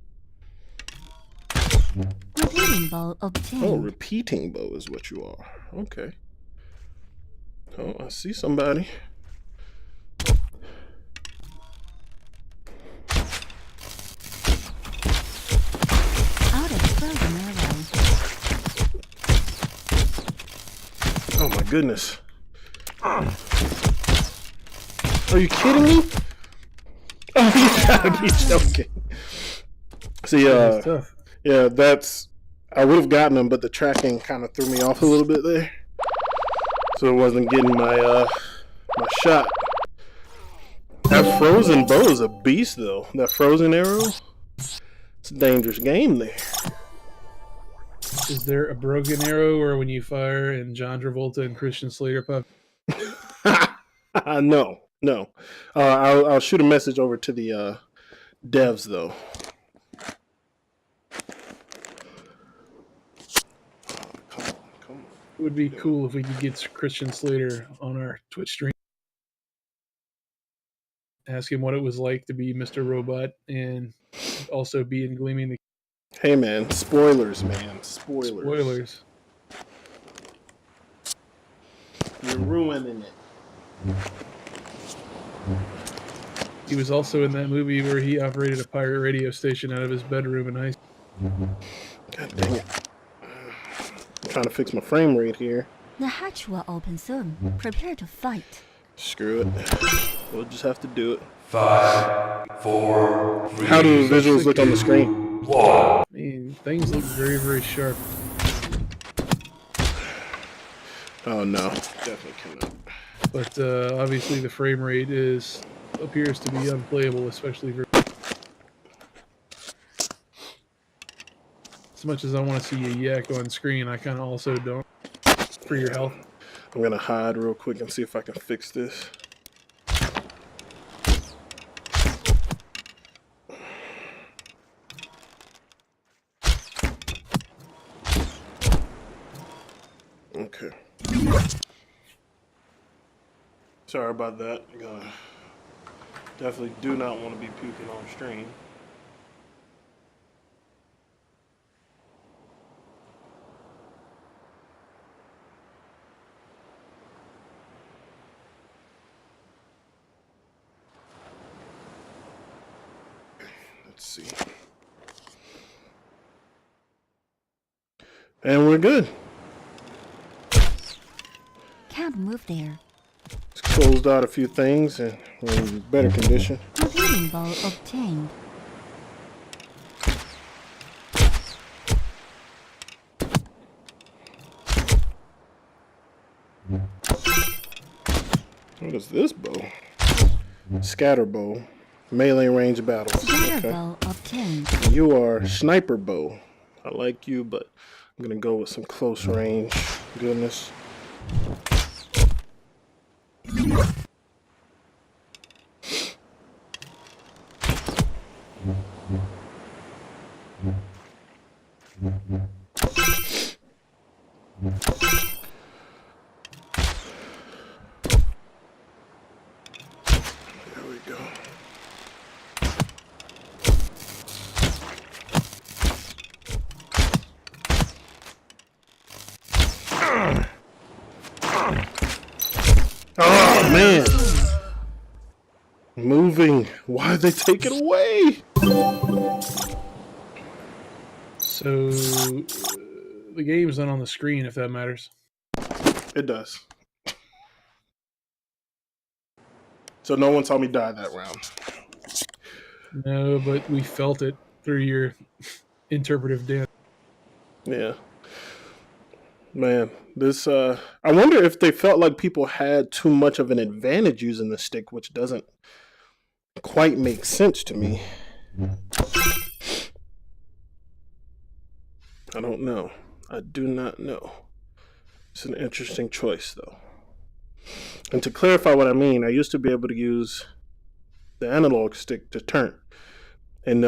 Repeating bow obtained. Oh, repeating bow is what you are. Okay. Oh, I see somebody. Out of frozen arrow. Oh my goodness. Are you kidding me? Oh, you gotta be joking. See, That's tough. yeah, that's. I would have gotten them, but the tracking kind of threw me off a little bit there, so it wasn't getting my my shot. That frozen bow is a beast, though. That frozen arrow, it's a dangerous game there. Is there a broken arrow or when you fire and John Travolta and Christian Slater pop? No, no. I'll shoot a message over to the devs, though. It would be cool if we could get Christian Slater on our Twitch stream. Ask him what it was like to be Mr. Robot and also be in Gleaming the Hey, man. Spoilers, man. Spoilers. Spoilers. You're ruining it. He was also in that movie where he operated a pirate radio station out of his bedroom in high school. God dang it. I'm trying to fix my frame rate here. The hatch will open soon. Prepare to fight. Screw it. We'll just have to do it. 5, 4, 3, How do the visuals look on the screen? 1. I mean, things look very, very sharp. Oh, no. Definitely cannot. But obviously the frame rate appears to be unplayable, especially for... As much as I want to see you yak on screen, I kind of also don't. For your health. I'm going to hide real quick and see if I can fix this. Okay. Sorry about that. Definitely do not want to be puking on stream. Let's see. And we're good. Can't move there. Just closed out a few things and we're in better condition. Repeating bow obtained. What is this bow? Scatter bow. Melee range battles. Scatter Okay. bow obtained. You are sniper bow. I like you, but I'm gonna go with some close range. Goodness. There we go. Oh man. Moving. Why did they take it away? So the game's not on the screen, if that matters. It does. So no one saw me die that round. No, but we felt it through your interpretive dance. Yeah. Man, this I wonder if they felt like people had too much of an advantage using the stick, which doesn't quite make sense to me. I don't know. I do not know. It's an interesting choice, though. And to clarify what I mean, I used to be able to use the analog stick to turn in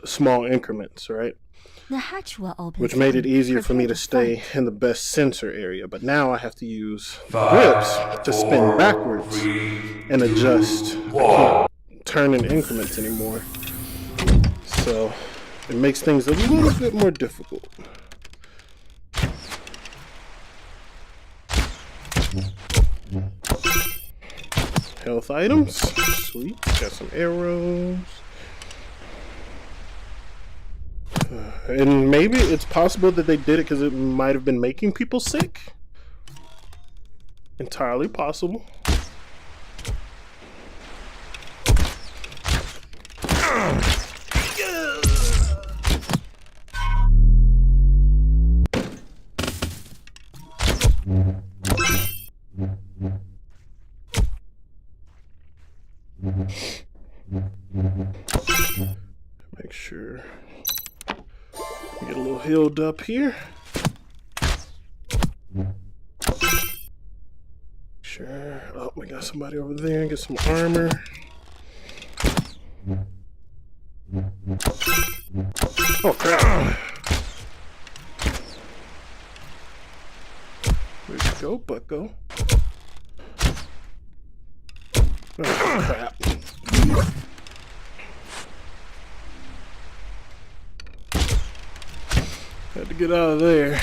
small increments, right? The hatch will open. Which made it soon. easier for me to Prepare stay fight. in the best sensor area. But now I have to use Five, grips to spin backwards and adjust. I can't turn in increments anymore. So it makes things a little bit more difficult. Health items. Sweet. Got some arrows. And maybe it's possible that they did it because it might have been making people sick. Entirely possible. Make sure we get a little healed up here. Sure. Oh, we got somebody over there. Get some armor. Oh, crap. Where'd you go, bucko? Oh, crap. Had to get out of there.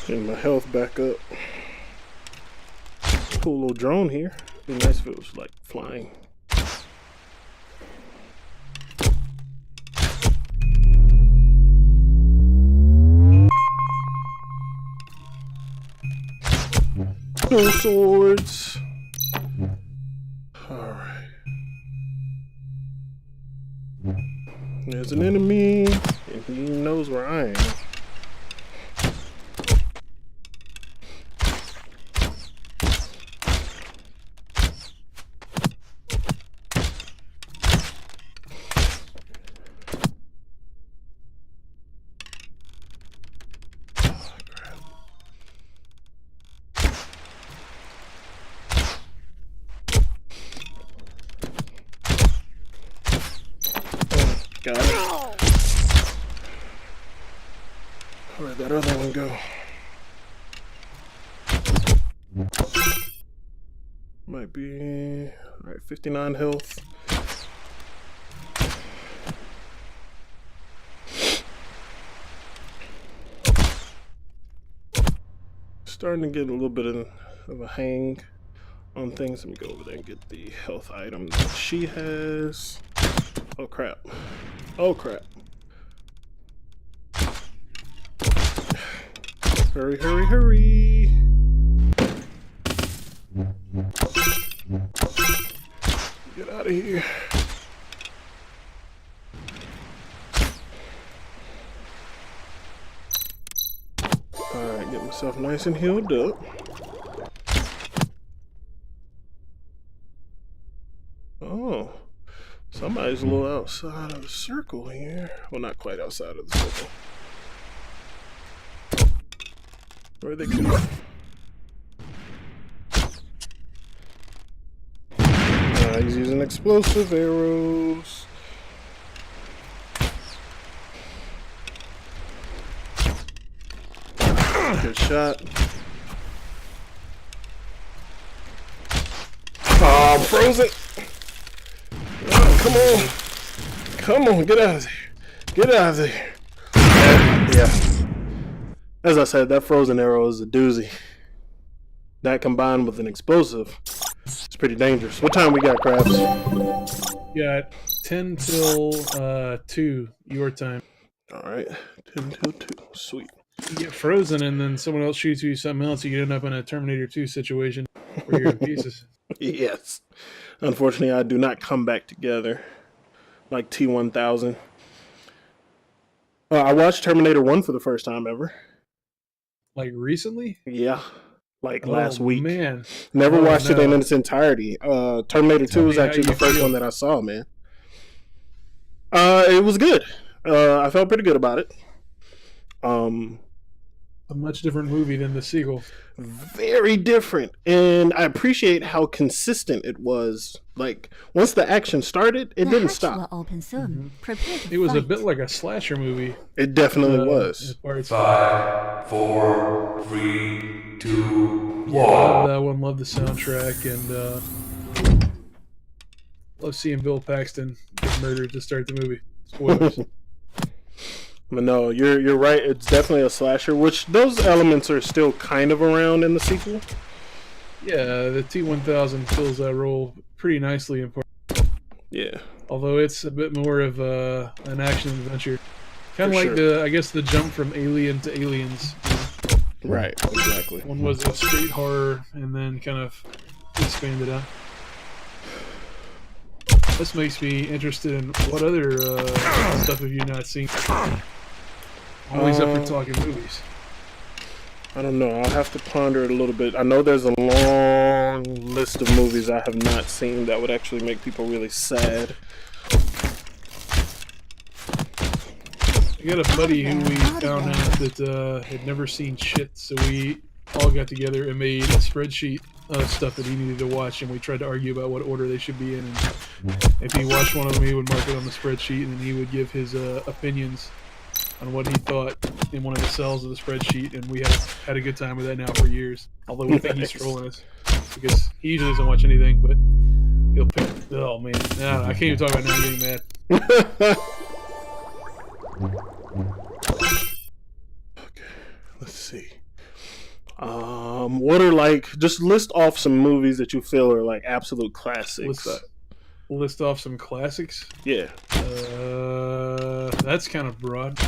Getting my health back up. Cool little drone here. Be nice if it was like flying. No swords. Alright. There's an enemy, and he knows where I am. Got it. Where'd that other one go? Might be... Alright, 59 health. Starting to get a little bit of a hang on things. Let me go over there and get the health item that she has. Oh crap. Oh crap. Hurry, hurry, hurry. Get out of here. Alright, get myself nice and healed up. Oh. Somebody's a little outside of the circle here. Well, not quite outside of the circle. Where are they going? He's using explosive arrows. Good shot. I'm frozen. Oh, come on. Come on, get out of there. Get out of there. Yeah. As I said, that frozen arrow is a doozy. That combined with an explosive, it's pretty dangerous. What time we got, Krabs? Got 10 till 2 your time. All right, 10 till 2. Sweet. You get frozen and then someone else shoots you something else, you end up in a Terminator 2 situation where you're in pieces. Yes. Unfortunately, I do not come back together like T-1000. I watched Terminator 1 for the first time ever. Like recently? Yeah. Like last week. Man. Never watched it in its entirety. Terminator 2 was actually the first one that I saw, man. It was good. I felt pretty good about it. A much different movie than the sequel. Very different. And I appreciate how consistent it was. Like, once the action started, it didn't stop. Open soon. Prepare to It was a fight. bit like a slasher movie. It definitely was. 5, 4, 3, 2, 1. Love that one. Love the soundtrack, and love seeing Bill Paxton get murdered to start the movie. Spoilers. But no, you're right. It's definitely a slasher, which those elements are still kind of around in the sequel. Yeah, the T-1000 fills that role pretty nicely in part. Yeah. Although it's a bit more of an action adventure. Kind For of like sure. I guess the jump from Alien to Aliens. Right. Exactly. One was a straight horror and then kind of expanded out. This makes me interested in what other stuff have you not seen? Always up for talking movies. I don't know. I'll have to ponder it a little bit. I know there's a long list of movies I have not seen that would actually make people really sad. I got a buddy who we found out that had never seen shit, so we all got together and made a spreadsheet of stuff that he needed to watch, and we tried to argue about what order they should be in. And if he watched one of them, he would mark it on the spreadsheet, and then he would give his opinions on what he thought in one of the cells of the spreadsheet, and we had a good time with that now for years. Although we think he's trolling us because he usually doesn't watch anything, but he'll pick. Oh man, no, I can't even talk about now. I'm getting mad. Okay, let's see. What are like? Just list off some movies that you feel are like absolute classics. List off some classics. Yeah. That's kind of broad.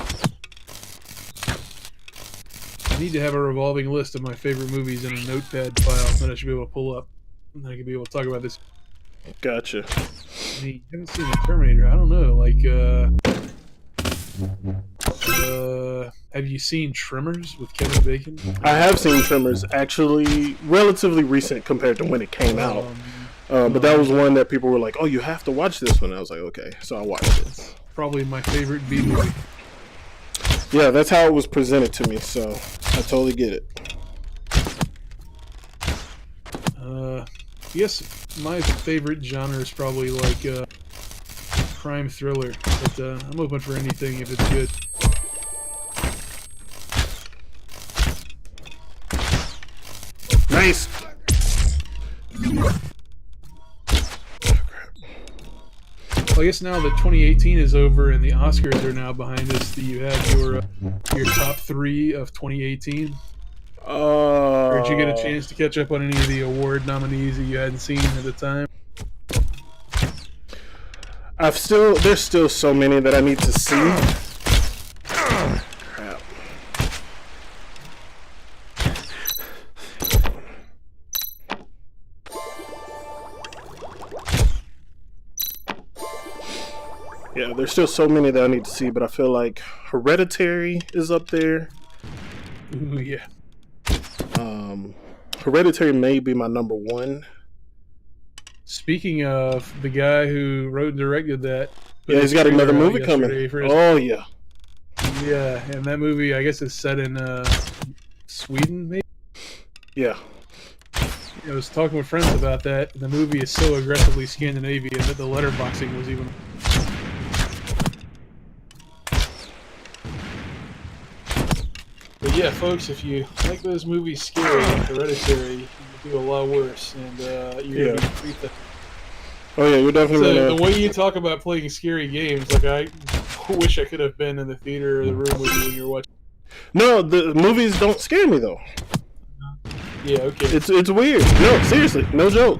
I need to have a revolving list of my favorite movies in a notepad file that I should be able to pull up, and I can be able to talk about this. Gotcha. I mean, you haven't seen the Terminator. I don't know. Like, have you seen Tremors with Kevin Bacon? I have seen Tremors, actually relatively recent compared to when it came out. But that was one that people were like, "Oh, you have to watch this one." I was like, "Okay," so I watched it. Probably my favorite B movie. Yeah, that's how it was presented to me, so I totally get it. I guess my favorite genre is probably like crime thriller, but I'm open for anything if it's good. Nice. Well, I guess now that 2018 is over and the Oscars are now behind us, do you have your top 3 of 2018? Or did you get a chance to catch up on any of the award nominees that you hadn't seen at the time? There's still so many that I need to see. Crap. Yeah, there's still so many that I need to see, but I feel like Hereditary is up there. Ooh, yeah. Hereditary may be my number 1. Speaking of the guy who wrote and directed that, Yeah, he's got another movie coming. Oh, yeah. Yeah, and that movie, I guess, is set in Sweden, maybe? Yeah. I was talking with friends about that. The movie is so aggressively Scandinavian that the letterboxing was even... But yeah, folks, if you like those movies scary like Hereditary, you do a lot worse, and you're gonna be Oh yeah, you're definitely So gonna. the way you talk about playing scary games, like I wish I could have been in the theater or the room with you when you were watching. No, the movies don't scare me though. Yeah, okay. It's weird. No, seriously, no joke.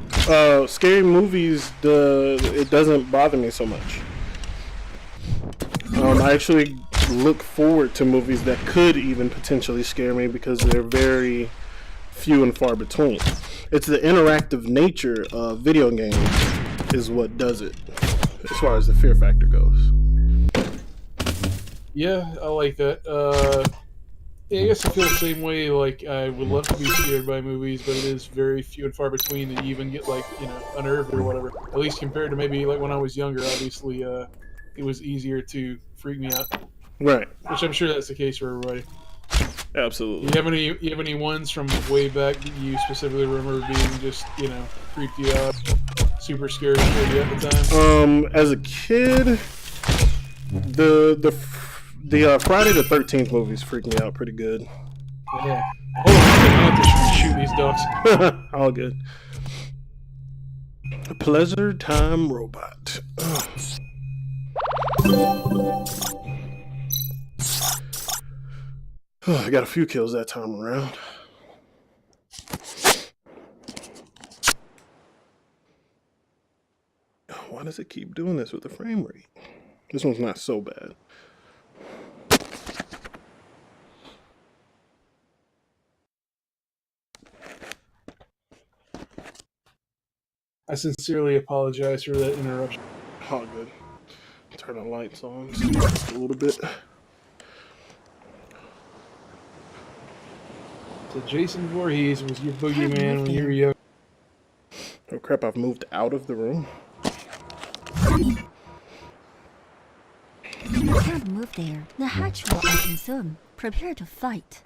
Scary movies, it doesn't bother me so much. I actually look forward to movies that could even potentially scare me because they're very few and far between. It's the interactive nature of video games is what does it, as far as the fear factor goes. Yeah, I like that. Yeah, I guess I feel the same way. Like I would love to be scared by movies, but it is very few and far between that you even get like unnerved or whatever. At least compared to maybe like when I was younger. Obviously, it was easier to freak me out, Right. which I'm sure that's the case for everybody. Absolutely. You have any ones from way back that you specifically remember being just creeped you out, super scary for you at the time? As a kid, the Friday the 13th movies freaked me out pretty good. Yeah. Hold on, I have to shoot these ducks. All good. Pleasure Time Robot. I got a few kills that time around. Why does it keep doing this with the frame rate? This one's not so bad. I sincerely apologize for that interruption. All good. Turn the lights on just a little bit. So Jason Voorhees was your boogeyman when you were young. Oh crap, I've moved out of the room. Can't move there. The hatch will open soon. Prepare to fight.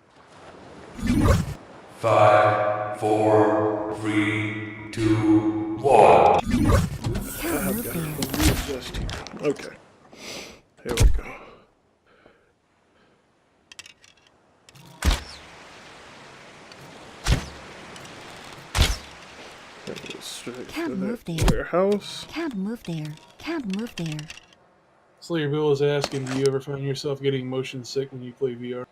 5, 4, 3, 2, 1. Can't move there. Readjust here. Okay. Here we go. Straight Can't to move that there. warehouse. Can't move there. Can't move there. Slayer Bill is asking, do you ever find yourself getting motion sick when you play VR?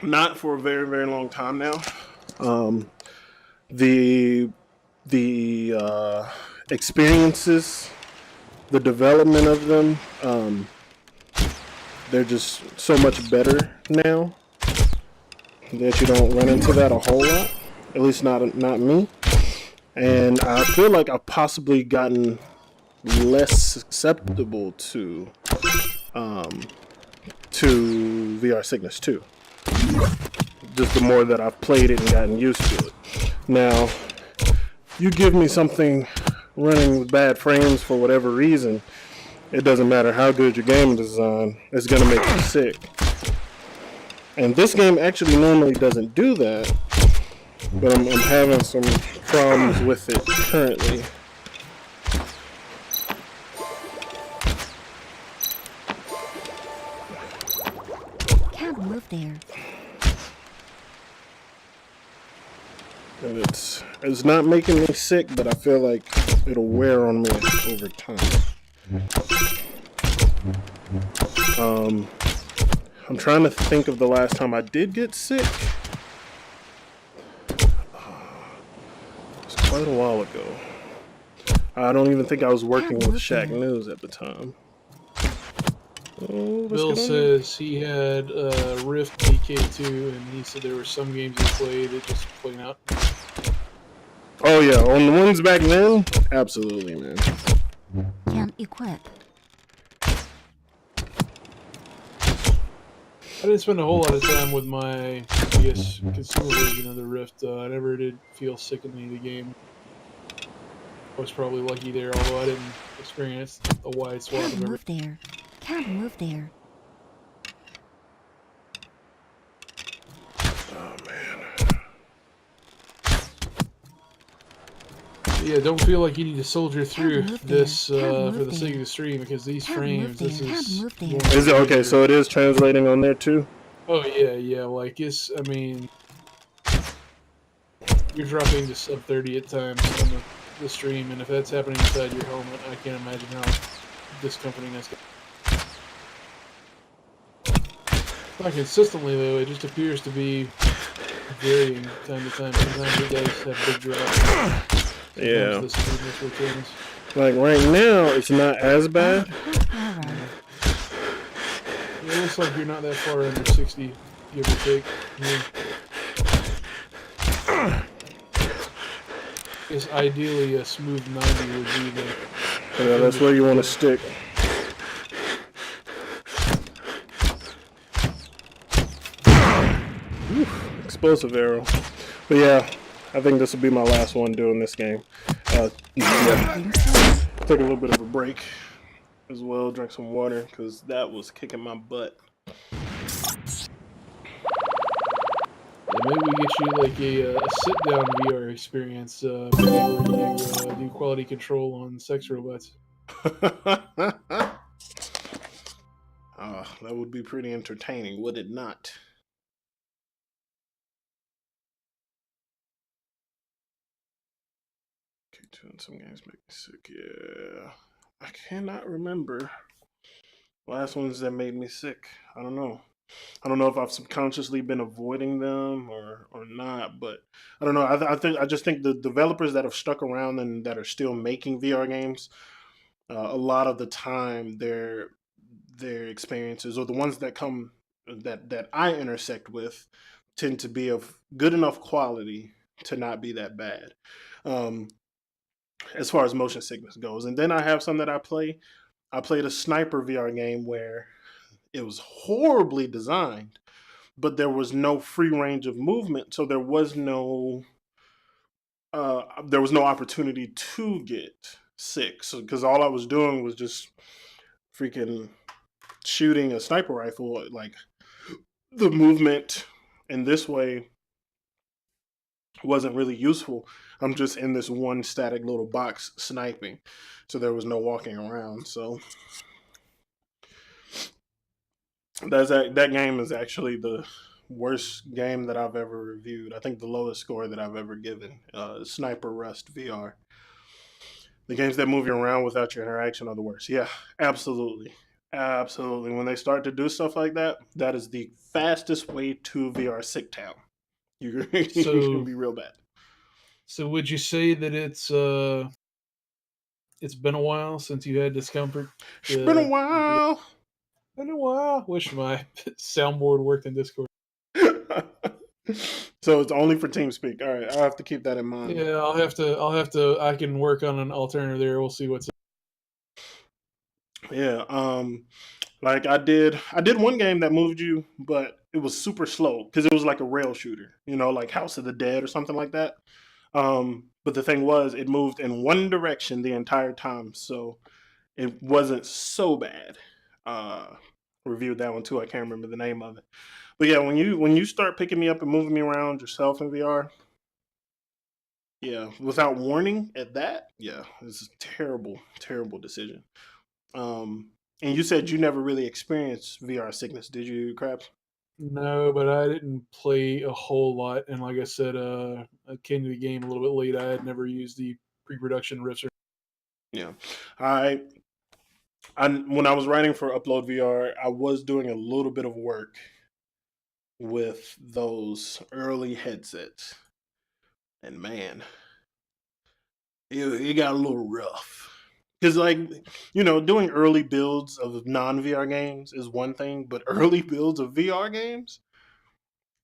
Not for a very, very long time now. The experiences, the development of them, they're just so much better now that you don't run into that a whole lot. At least not me. And I feel like I've possibly gotten less susceptible to VR sickness too. Just the more that I've played it and gotten used to it. Now, you give me something running with bad frames for whatever reason, it doesn't matter how good your game design, it's gonna make you sick. And this game actually normally doesn't do that, but I'm having some problems with it currently. Can't move there. And it's not making me sick, but I feel like it'll wear on me over time. I'm trying to think of the last time I did get sick. It's quite a while ago. I don't even think I was working with Shacknews at the time. Oh, Bill says he had Rift DK2, and he said there were some games he played that just plain out. Oh yeah, on the ones back then, absolutely, man. Can't equip. I didn't spend a whole lot of time with my, I guess, consumer version of the Rift. I never did feel sick in any of the game. I was probably lucky there, although I didn't experience a wide swath Can't of everything. move there. Can't move there. Oh man. Yeah, don't feel like you need to soldier through move there. this Can't for move the sake there. of the stream, because these Can't frames, move this there. is... Can't move there. more Is it okay? So it is translating on there too. Oh yeah, like it's, I mean, you're dropping to sub 30 at times on the stream, and if that's happening inside your helmet, I can't imagine how discomforting that's. Not consistently though. It just appears to be varying time to time. Sometimes it does have big drops. Sometimes Yeah. the smoothness returns. Like right now, it's not as bad. It looks like you're not that far under 60, give or take. Is ideally a smooth 90 would be the. Yeah, that's where you want to stick. Explosive arrow. But yeah, I think this will be my last one doing this game. Yeah. Take a little bit of a break as well, drink some water, because that was kicking my butt. Maybe we get you like a sit-down VR experience, maybe where you do quality control on sex robots. That would be pretty entertaining, would it not? Okay, doing some games make me sick. Yeah, I cannot remember last ones that made me sick. I don't know. I don't know if I've subconsciously been avoiding them or not, but I don't know. I just think the developers that have stuck around and that are still making VR games, a lot of the time their experiences or the ones that come that I intersect with tend to be of good enough quality to not be that bad. Um, as far as motion sickness goes, and then I have some that I play. I played a sniper VR game where it was horribly designed, but there was no free range of movement, so there was no opportunity to get sick. So because all I was doing was just freaking shooting a sniper rifle, like the movement in this way wasn't really useful. I'm just in this one static little box sniping, so there was no walking around. So that game is actually the worst game that I've ever reviewed. I think the lowest score that I've ever given. Sniper Rust VR. The games that move you around without your interaction are the worst. Yeah, absolutely. Absolutely. When they start to do stuff like that, that is the fastest way to VR sick town. You're, you're gonna So, be real bad. so would you say that it's been a while since you had discomfort? It's been a while. Been a while. Wish my soundboard worked in Discord. So it's only for TeamSpeak. All right, I'll have to keep that in mind. Yeah, I'll have to. I can work on an alternative there. We'll see what's. Yeah. Like I did one game that moved you, but it was super slow because it was like a rail shooter, like House of the Dead or something like that. But the thing was, it moved in one direction the entire time, so it wasn't so bad. Uh, Reviewed that one too. I can't remember the name of it, but yeah, when you start picking me up and moving me around yourself in VR, yeah, without warning at that, yeah, it's a terrible, terrible decision. Um, and you said you never really experienced VR sickness, did you, Krabs? No, but I didn't play a whole lot, and like I said, I came to the game a little bit late. I had never used the pre-production riffs. Yeah. I when I was writing for Upload VR, I was doing a little bit of work with those early headsets, and man, it got a little rough. Because like doing early builds of non VR games is one thing, but early builds of VR games,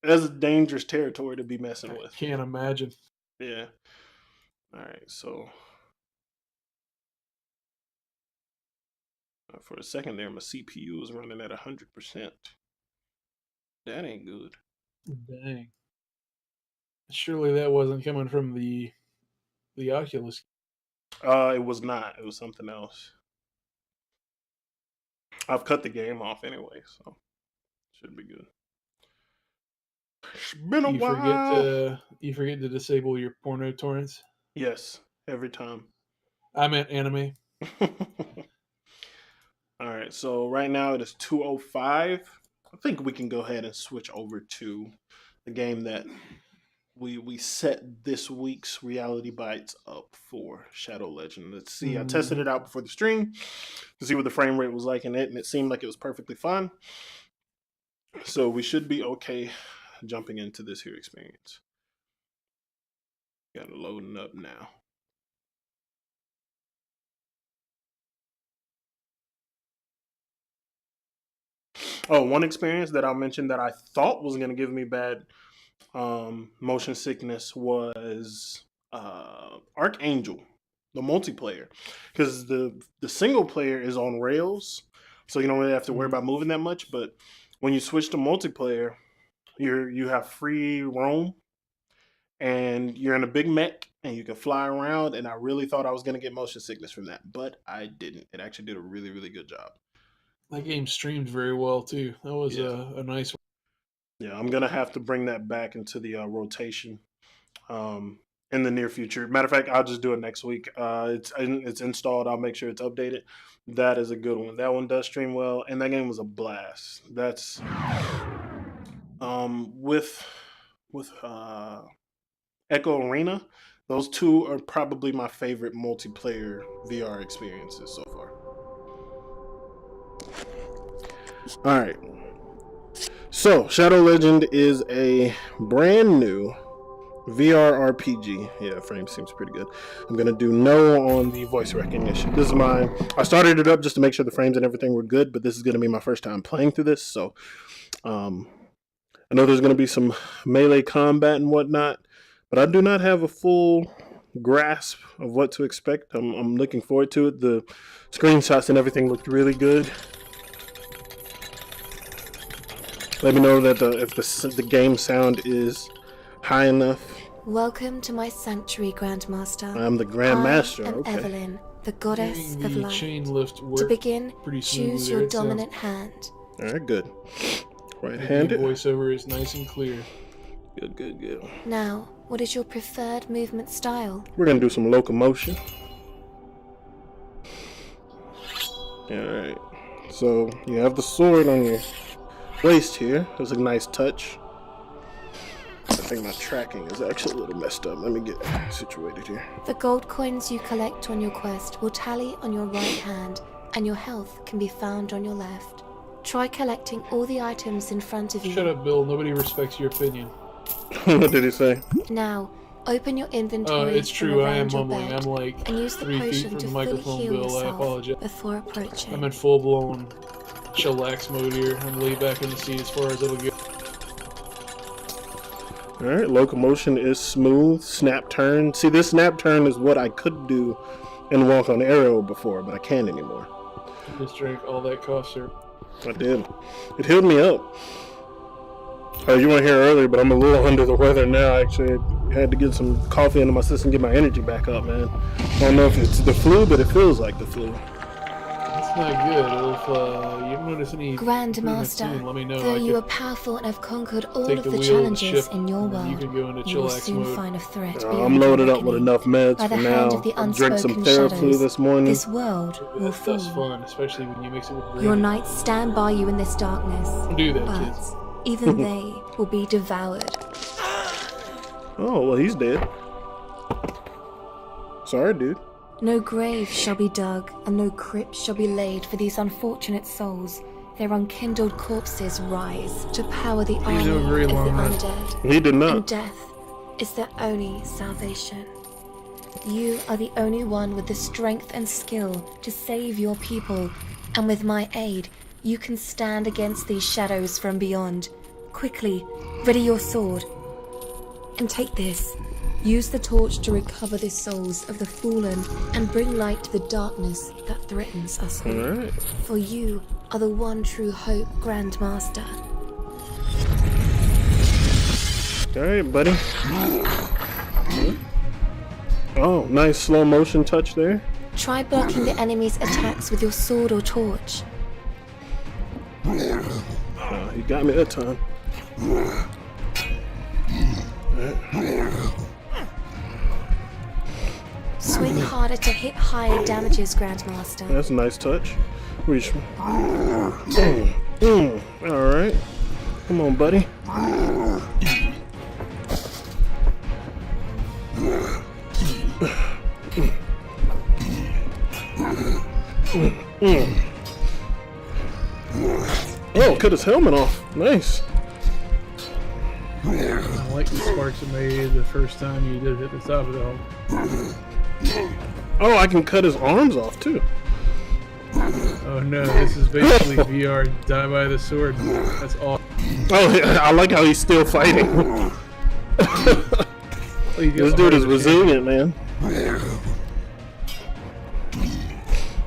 that's a dangerous territory to be messing I with. can't imagine. Yeah. All right. So for a second there, my CPU was running at 100%. That ain't good. Dang. Surely that wasn't coming from the Oculus. It was not. It was something else. I've cut the game off anyway, so should be good. It's been a while. You forget to disable your porno torrents. Yes, every time. I meant anime. All right, so right now it is 2:05. I think we can go ahead and switch over to the game that we set this week's reality bites up for Shadow Legend. Let's see. I tested it out before the stream to see what the frame rate was like in it, and it seemed like it was perfectly fine. So we should be okay jumping into this here experience. Got it loading up now. Oh, one experience that I'll mention that I thought was going to give me bad motion sickness was Archangel, the multiplayer, because the single player is on rails, so you don't really have to worry about moving that much. But when you switch to multiplayer, you have free roam, and you're in a big mech, and you can fly around. And I really thought I was going to get motion sickness from that, but I didn't. It actually did a really, really good job. That game streamed very well too. That was a nice one. Yeah, I'm gonna have to bring that back into the rotation in the near future. Matter of fact, I'll just do it next week. It's installed. I'll make sure it's updated. That is a good one. That one does stream well, and that game was a blast. That's with Echo Arena. Those two are probably my favorite multiplayer VR experiences so far. All right. So, Shadow Legend is a brand new VR RPG. Yeah, frame seems pretty good. I'm going to do no on the voice recognition. This is I started it up just to make sure the frames and everything were good, but this is going to be my first time playing through this. So, I know there's going to be some melee combat and whatnot, but I do not have a full grasp of what to expect. I'm looking forward to it. The screenshots and everything looked really good. Let me know that if the game sound is high enough. Welcome to my sanctuary, Grandmaster. I'm the Grandmaster. I am Okay. Evelyn, the goddess Doing of the light. chain lift work To begin, pretty choose smoothly your there, so dominant hand. All right, good. the Right-handed. voiceover is nice and clear. Good. Now, what is your preferred movement style? We're gonna do some locomotion. All right. So you have the sword on your waist here. That's a nice touch. I think my tracking is actually a little messed up. Let me get situated here. The gold coins you collect on your quest will tally on your right hand, and your health can be found on your left. Try collecting all the items in front of you. Shut up, Bill. Nobody respects your opinion. What did he say? Now, open your inventory. It's true. I am around your mumbling. bed I'm like and use the 3 feet potion from to the fully microphone, heal Bill. I yourself apologize. before approaching. I'm in full-blown chillax mode here. I'm laid back in the seat as far as it'll go. All right, locomotion is smooth. Snap turn. See, this snap turn is what I could do in Walk on Arrow before, but I can't anymore. Just drank all that cough syrup. I did. It healed me up. You weren't here earlier, but I'm a little under the weather now. Actually, I had to get some coffee into my system, get my energy back up, man. I don't know if it's the flu, but it feels like the flu. That's not good. If you notice any improvements soon, Grandmaster, let me know. though I you are could powerful and have conquered all take of the the wheel of the challenges ship, in your and then you world, can go into you will chillax soon mode. find a threat I'm beyond loaded up with reckoning. enough meds By the for hand now. of the I drank some unspoken Theraflu shadows, this morning. this world will fall. That's fun, especially when you mix it with Your brandy. knights stand by you in this darkness, Don't do that, but kids. even they will be devoured. Oh, well, he's dead. Sorry, dude. No grave shall be dug, and no crypt shall be laid for these unfortunate souls. Their unkindled corpses rise to power the army have a very of the long night. undead. He did And not. death is their only salvation. You are the only one with the strength and skill to save your people, and with my aid, you can stand against these shadows from beyond. Quickly, ready your sword. And take this. Use the torch to recover the souls of the fallen and bring light to the darkness that threatens us all. All right. For you are the one true hope, Grandmaster. All right, buddy. Oh, nice slow motion touch there. Try blocking the enemy's attacks with your sword or torch. He got me that time. Swing harder to hit higher damages, Grandmaster. That's a nice touch. Reach. All right. Come on, buddy. Oh, cut his helmet off. Nice. I like the sparks it made the first time you did hit the top of the hull. Oh, I can cut his arms off too. Oh no, this is basically VR die by the sword. That's all. Oh, yeah, I like how he's still fighting. This dude is resilient, man.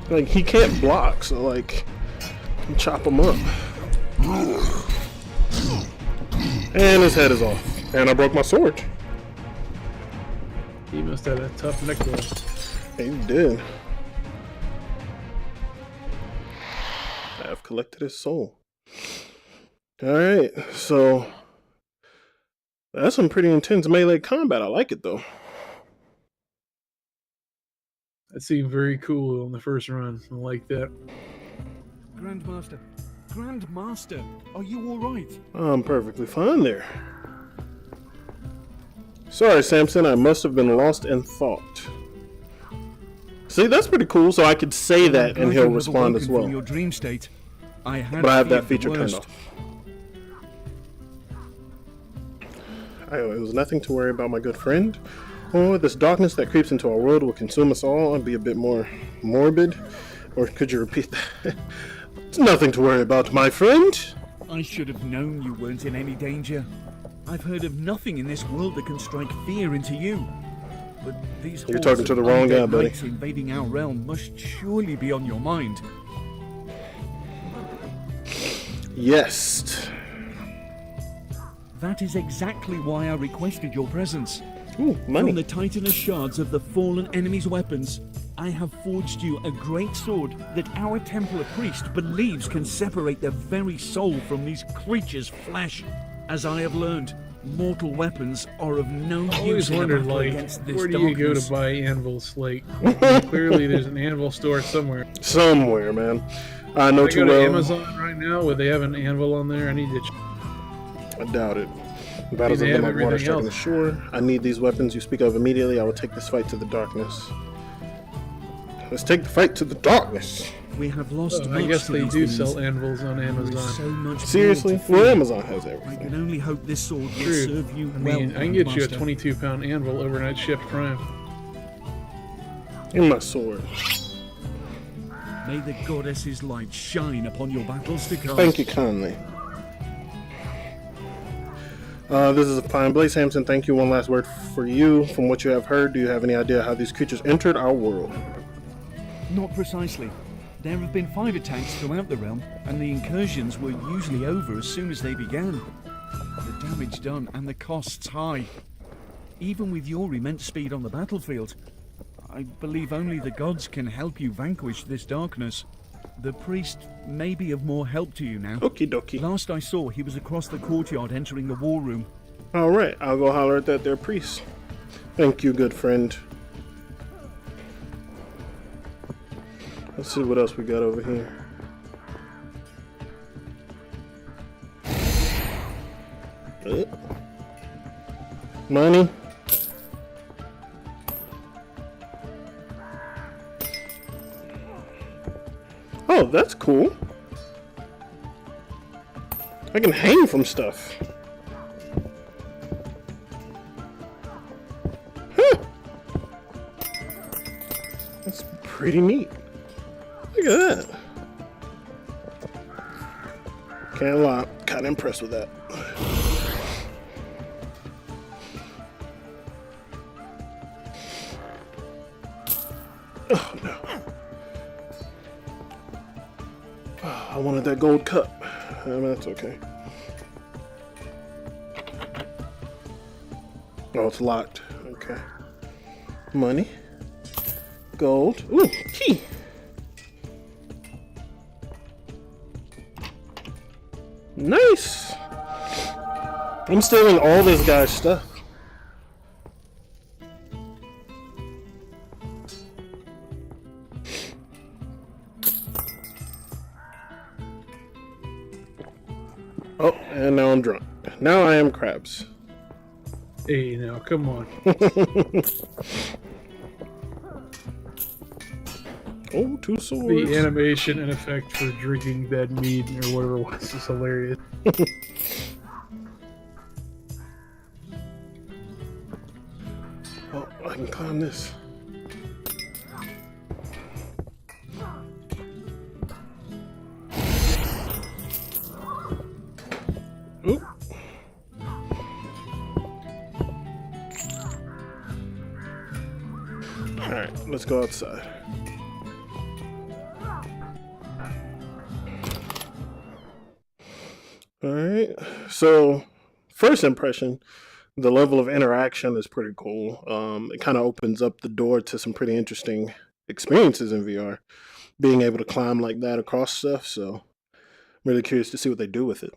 Like, he can't block, so like, chop him up. And his head is off. And I broke my sword. He must have a tough neck though. He did. I've collected his soul. Alright, so that's some pretty intense melee combat. I like it though. That seemed very cool on the first run. I like that. Grandmaster, Grandmaster, are you all right? I'm perfectly fine there. Sorry, Samson, I must have been lost in thought. See, that's pretty cool, so I could say that and he'll respond as well. Your dream state. But I have that feature turned off. It was nothing to worry about, my good friend. Oh, this darkness that creeps into our world will consume us all and be a bit more morbid. Or could you repeat that? It's nothing to worry about, my friend. I should have known you weren't in any danger. I've heard of nothing in this world that can strike fear into you. But these You're talking to the wrong guy, buddy. knights invading our realm must surely be on your mind. Yes. That is exactly why I requested your presence. Ooh, money. From the titanous shards of the fallen enemy's weapons, I have forged you a great sword that our Templar priest believes can separate the very soul from these creatures' flesh. As I have learned, mortal weapons are of no I use always in a wondered, battle like, against this where do you go darkness. to buy anvils? Like, clearly there's an anvil store somewhere. Somewhere, man. I know I too go to well. Amazon right now. Would they have an anvil on there? I need to. I doubt it. Battles They of have the water everything striking the else. shore. I need these weapons you speak of immediately. I will take this fight to the darkness. Let's take the fight to the darkness. We have lost Oh, much I guess to they these do things. sell anvils on There is Amazon. so much more Seriously? to fear. Well, Amazon has I everything. can only hope this sword will True. serve you I well. mean, I can get you a Grandmaster. 22-pound anvil overnight shipped Prime. In my sword. May the goddess's light shine upon your battles to come. Thank you kindly. This is a fine blaze, Samson. Thank you. One last word for you. From what you have heard, do you have any idea how these creatures entered our world? Not precisely. There have been 5 attacks throughout the realm, and the incursions were usually over as soon as they began. The damage done and the costs high. Even with your immense speed on the battlefield, I believe only the gods can help you vanquish this darkness. The priest may be of more help to you now. Okie dokie. Last I saw, he was across the courtyard entering the war room. Alright, I'll go holler at that there priest. Thank you, good friend. Let's see what else we got over here. Money. Oh, that's cool. I can hang from stuff. Huh. That's pretty neat. Look at that. Can't lie, kind of impressed with that. Oh no. I wanted that gold cup. That's okay. Oh, it's locked. Okay. Money. Gold. Ooh, key. Nice. I'm stealing all this guy's stuff. Oh, and now I'm drunk. Now I am crabs. Hey, now, come on. Oh, two swords. The animation and effect for drinking that mead or whatever it was is hilarious. Oh, I can climb this. Oop. Alright, let's go outside. Alright, so first impression, the level of interaction is pretty cool. It kind of opens up the door to some pretty interesting experiences in VR, being able to climb like that across stuff. So, I'm really curious to see what they do with it.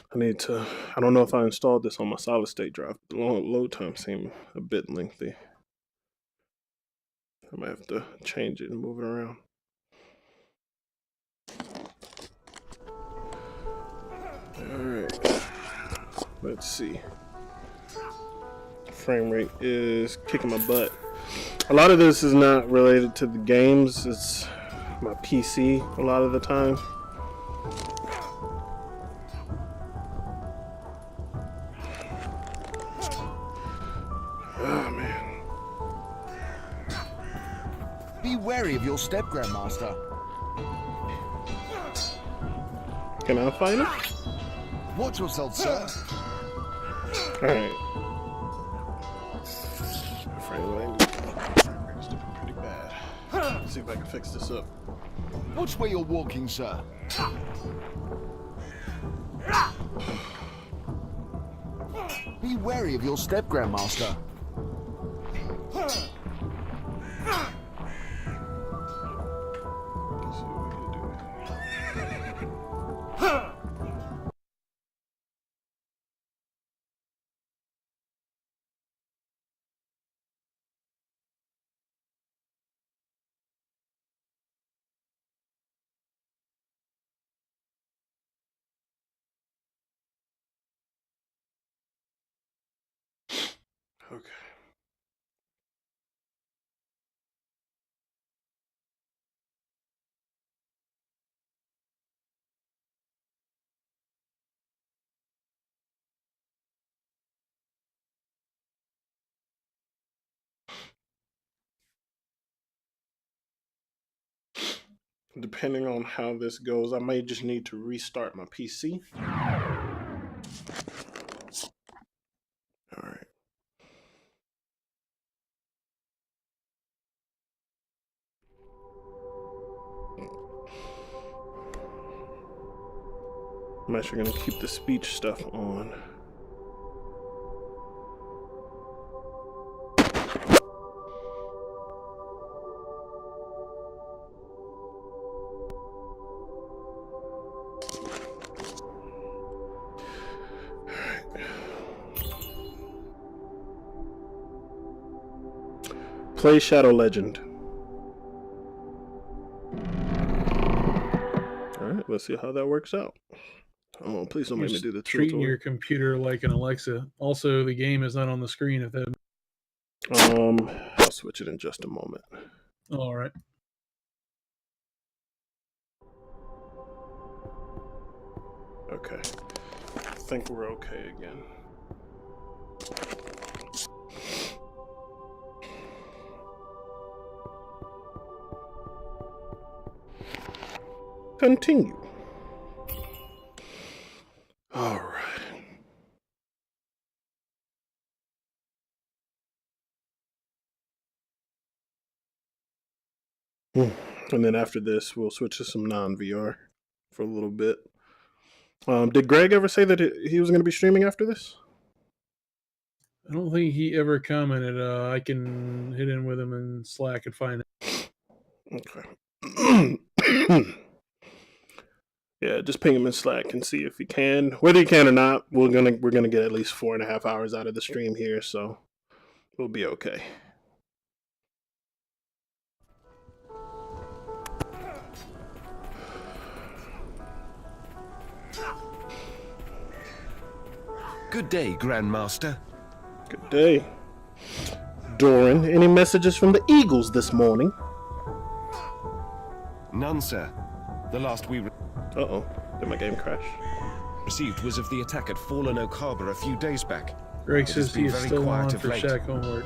I don't know if I installed this on my solid state drive. The load time seemed a bit lengthy. I might have to change it and move it around. Alright. Let's see. Frame rate is kicking my butt. A lot of this is not related to the games, it's my PC a lot of the time. Oh man. Be wary of your step, Grandmaster. Can I fight him? Watch yourself, sir. Alright. Frame rate is pretty bad. Let's see if I can fix this up. Watch where you're walking, sir. Be wary of your step, Grandmaster. Let's see what we can do. Okay. Depending on how this goes, I may just need to restart my PC. All right. I'm actually going to keep the speech stuff on. Play Shadow Legend. Alright, let's see how that works out. Oh, please don't make me do the Treating tutorial. your computer like an Alexa. Also, the game is not on the screen. If that. I'll switch it in just a moment. All right. Okay. I think we're okay again. Continue. All right. And then after this, we'll switch to some non-VR for a little bit. Did Greg ever say that he was going to be streaming after this? I don't think he ever commented. I can hit in with him in Slack and find it. Okay. Yeah, just ping him in Slack and see if he can. Whether he can or not, we're gonna get at least 4.5 hours out of the stream here, so we'll be okay. Good day, Grandmaster. Good day. Doran, any messages from the Eagles this morning? None, sir. The last we Uh-oh. Did my game crash? received was of the attack at Fallen Oak Harbor a few days back. Greg It has says he been is very still quiet on of for late. Shack homework.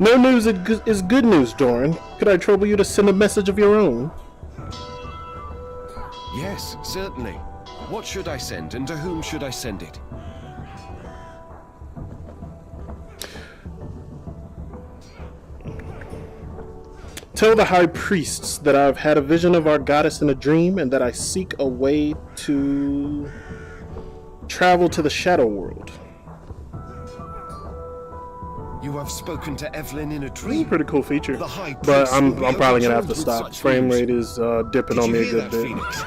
No news is good news, Doran. Could I trouble you to send a message of your own? Yes, certainly. What should I send, and to whom should I send it? Tell the high priests that I've had a vision of our goddess in a dream and that I seek a way to travel to the shadow world. You have spoken to Evelyn in a This is a dream. pretty cool feature. The high But priest I'm will be probably gonna have to overjoyed with stop. such Frame news. rate is dipping Did on you me a hear good that, bit. Phoenix?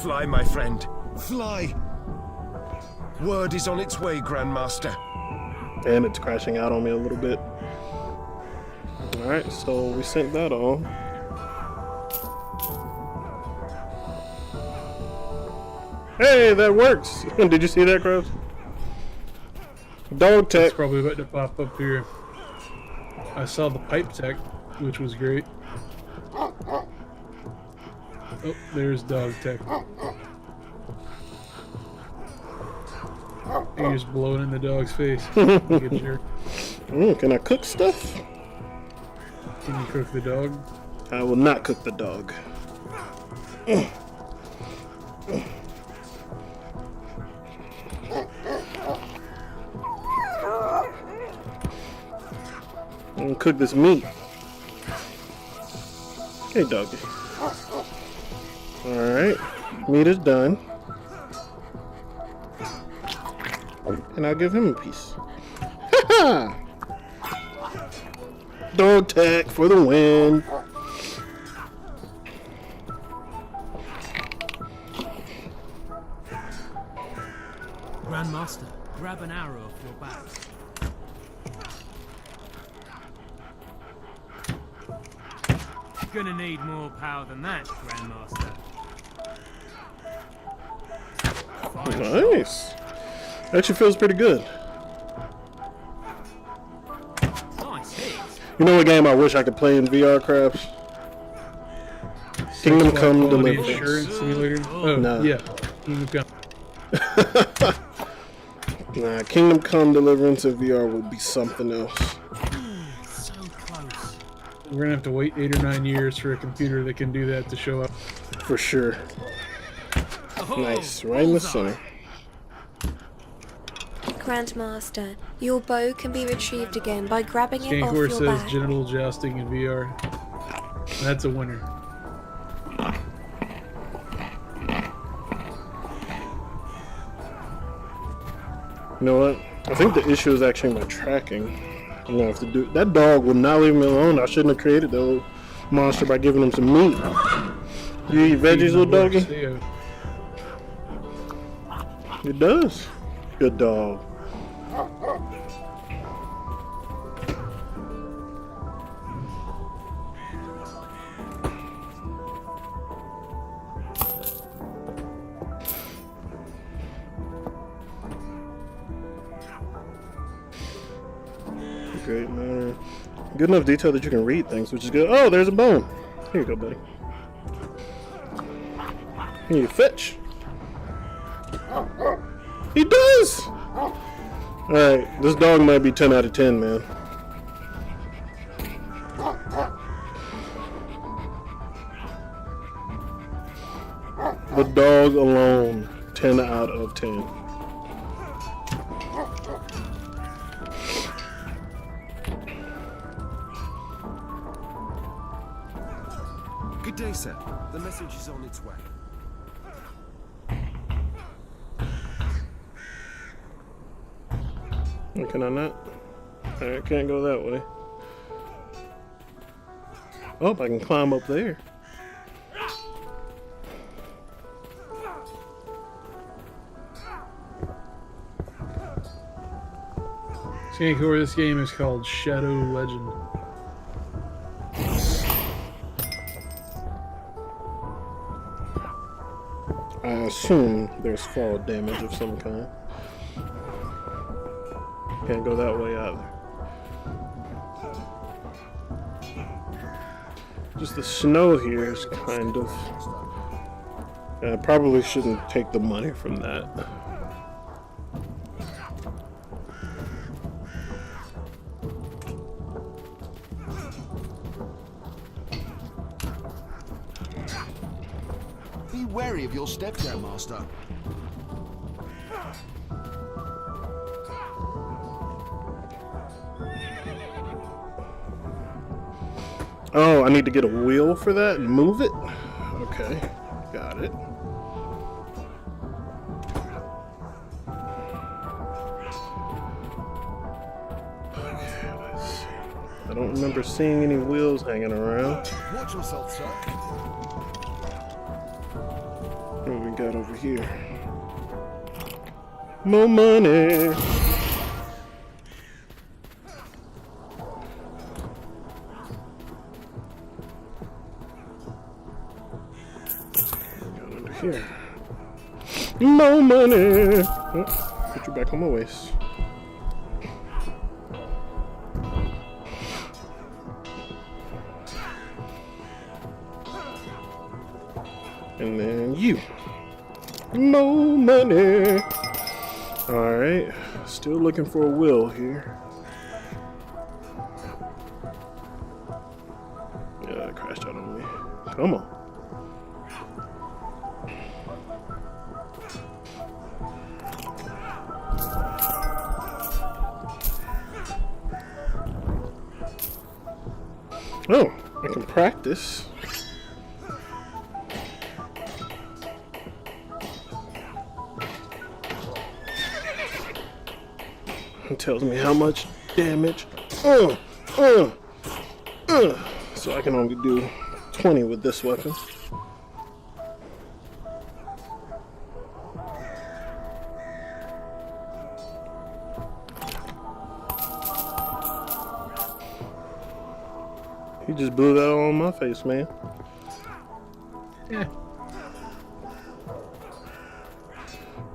Fly, my friend. Fly. Word is on its way, Grandmaster. And it's crashing out on me a little bit. Alright, so we sent that on. Hey, that works! Did you see that, Krabs? Dog tech. It's probably about to pop up here. I saw the pipe tech, which was great. Oh, there's dog tech. You're just blowing in the dog's face. Like a jerk. Can I cook stuff? Can you cook the dog? I will not cook the dog. I'm gonna cook this meat. Hey, doggy. Alright, meat is done. And I'll give him a piece. Ha ha! Dog tag for the win. Grandmaster, grab an arrow off your back. Gonna need more power than that, Grandmaster. Nice. Actually feels pretty good. Nice hit. You know what game I wish I could play in VR, Crabs? Kingdom Come Quality Deliverance. Assurance Simulator? Oh, No. yeah. Kingdom Come. Nah, Kingdom Come Deliverance in VR would be something else. So close. We're gonna have to wait 8 or 9 years for a computer that can do that to show up. For sure. Oh, Nice. Right in the bullseye. center. Grandmaster, your bow can be retrieved again by grabbing it off Skankor your says back. genital jousting in VR. That's a winner. You know what? I think the issue is actually my tracking. I'm gonna have to do. That dog will not leave me alone. I shouldn't have created the little monster by giving him some meat. You eat veggies, little doggy? It does. Good dog. Great, man. Good enough detail that you can read things, which is good. Oh, there's a bone. Here you go, buddy. Here you fetch. He does! Alright, this dog might be 10 out of 10, man. The dog alone, 10 out of 10. Good day, sir. The message is on its way. Can I not? Alright, can't go that way. Oh, I can climb up there. Skankor, this game is called Shadow Legend. I assume there's fall damage of some kind. Can't go that way either. Just the snow here is kind of... I probably shouldn't take the money from that. Be wary of your step, Grandmaster. Oh, I need to get a wheel for that and move it? Okay, got it. Okay, let's see. I don't remember seeing any wheels hanging around. Watch yourself, sir. What we got over here? More money! Here. More money! Oh, put you back on my waist. And then you. More money! Alright. Still looking for a wheel here. Yeah, it crashed out on me. Come on. Oh, I can practice. It tells me how much damage. So I can only do 20 with this weapon. You just blew that all on my face, man. Yeah.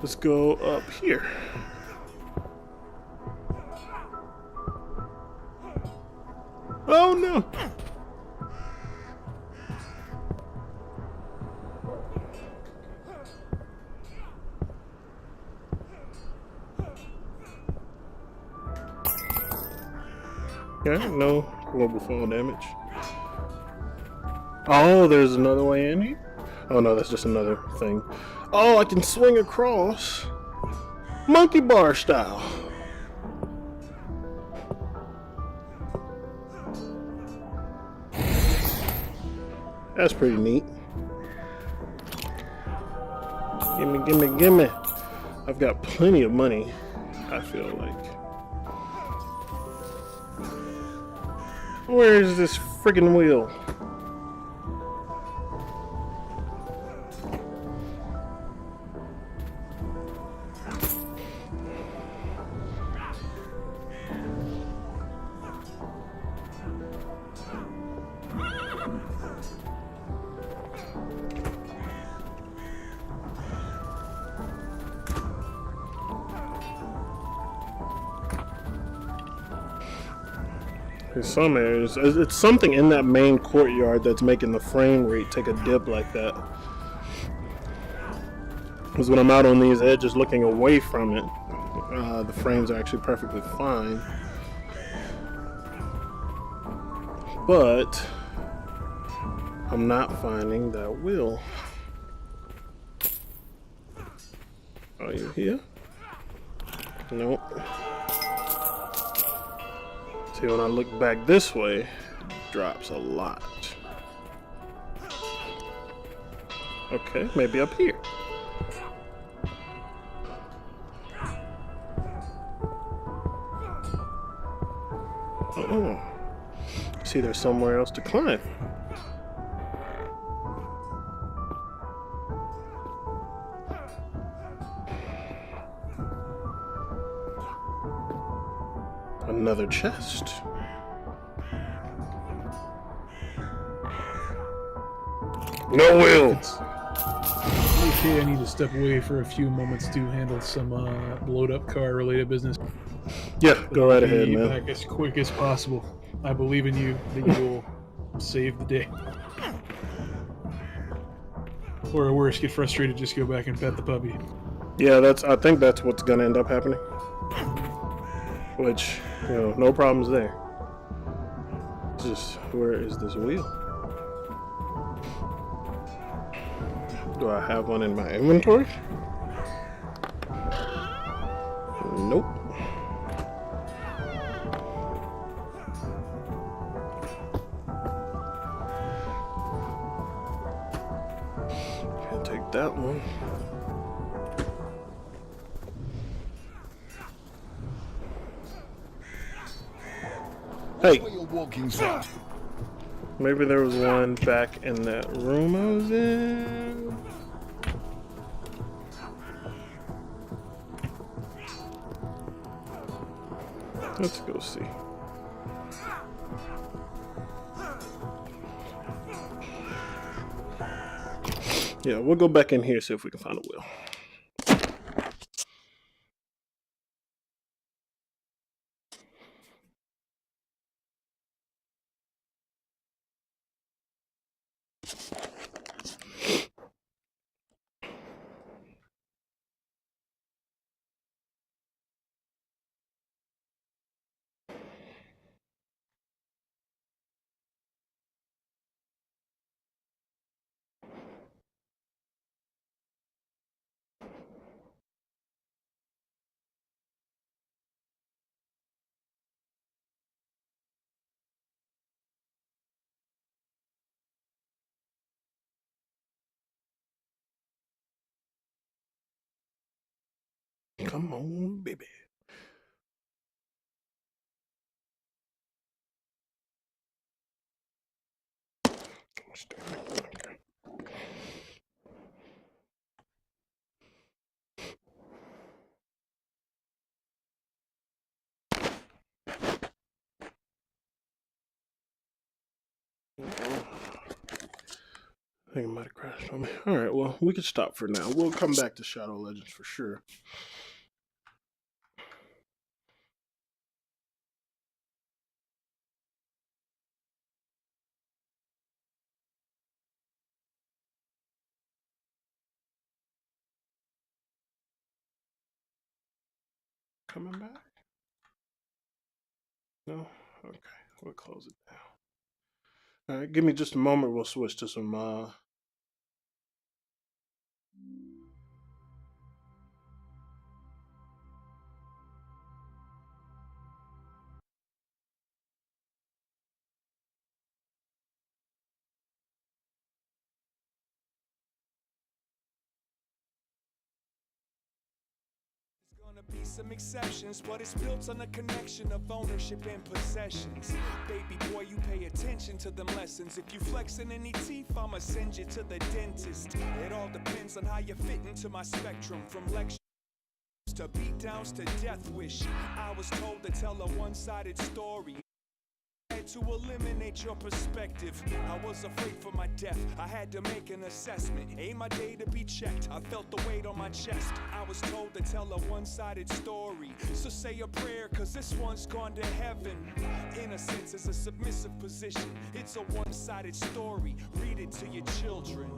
Let's go up here. Oh no! Yeah, no global fall damage. Oh, there's another way in here? Oh no, that's just another thing. Oh, I can swing across. Monkey bar style. That's pretty neat. Gimme, gimme, gimme. I've got plenty of money, I feel like. Where is this friggin' wheel? In some areas, it's something in that main courtyard that's making the frame rate take a dip like that. Because when I'm out on these edges looking away from it, the frames are actually perfectly fine. But I'm not finding that wheel. Are you here? Nope. See, when I look back this way, it drops a lot. Okay, maybe up here. Oh, see, there's somewhere else to climb. Another chest. No wheels. okay, I need to step away for a few moments to handle some blowed up car related business. Yeah, go right ahead, Be man. back as quick as possible. I believe in you that you will save the day. Or worse, get frustrated, just go back and pet the puppy. Yeah, I think that's what's gonna end up happening. Which, no problems there. Just, where is this wheel? Do I have one in my inventory? Nope. Can't take that one. Hey, Where you're walking, sir? maybe there was one back in that room I was in. Let's go see. Yeah, we'll go back in here, see if we can find a wheel. Come on, baby. Okay. I think it might have crashed on me. All right, well, we can stop for now. We'll come back to Shadow Legends for sure. Coming back? No? Okay, we'll close it down. All right, give me just a moment. We'll switch to some Gonna be some exceptions, but it's built on a connection of ownership and possessions. Baby boy, you pay attention to them lessons. If you flexing any teeth, I'ma send you to the dentist. It all depends on how you fit into my spectrum, from lectures to beatdowns to death wish. I was told to tell a one-sided story. To eliminate your perspective, I was afraid for my death. I had to make an assessment. Ain't my day to be checked. I felt the weight on my chest. I was told to tell a one-sided story. So say a prayer, cause this one's gone to heaven. Innocence is a submissive position. It's a one-sided story. Read it to your children.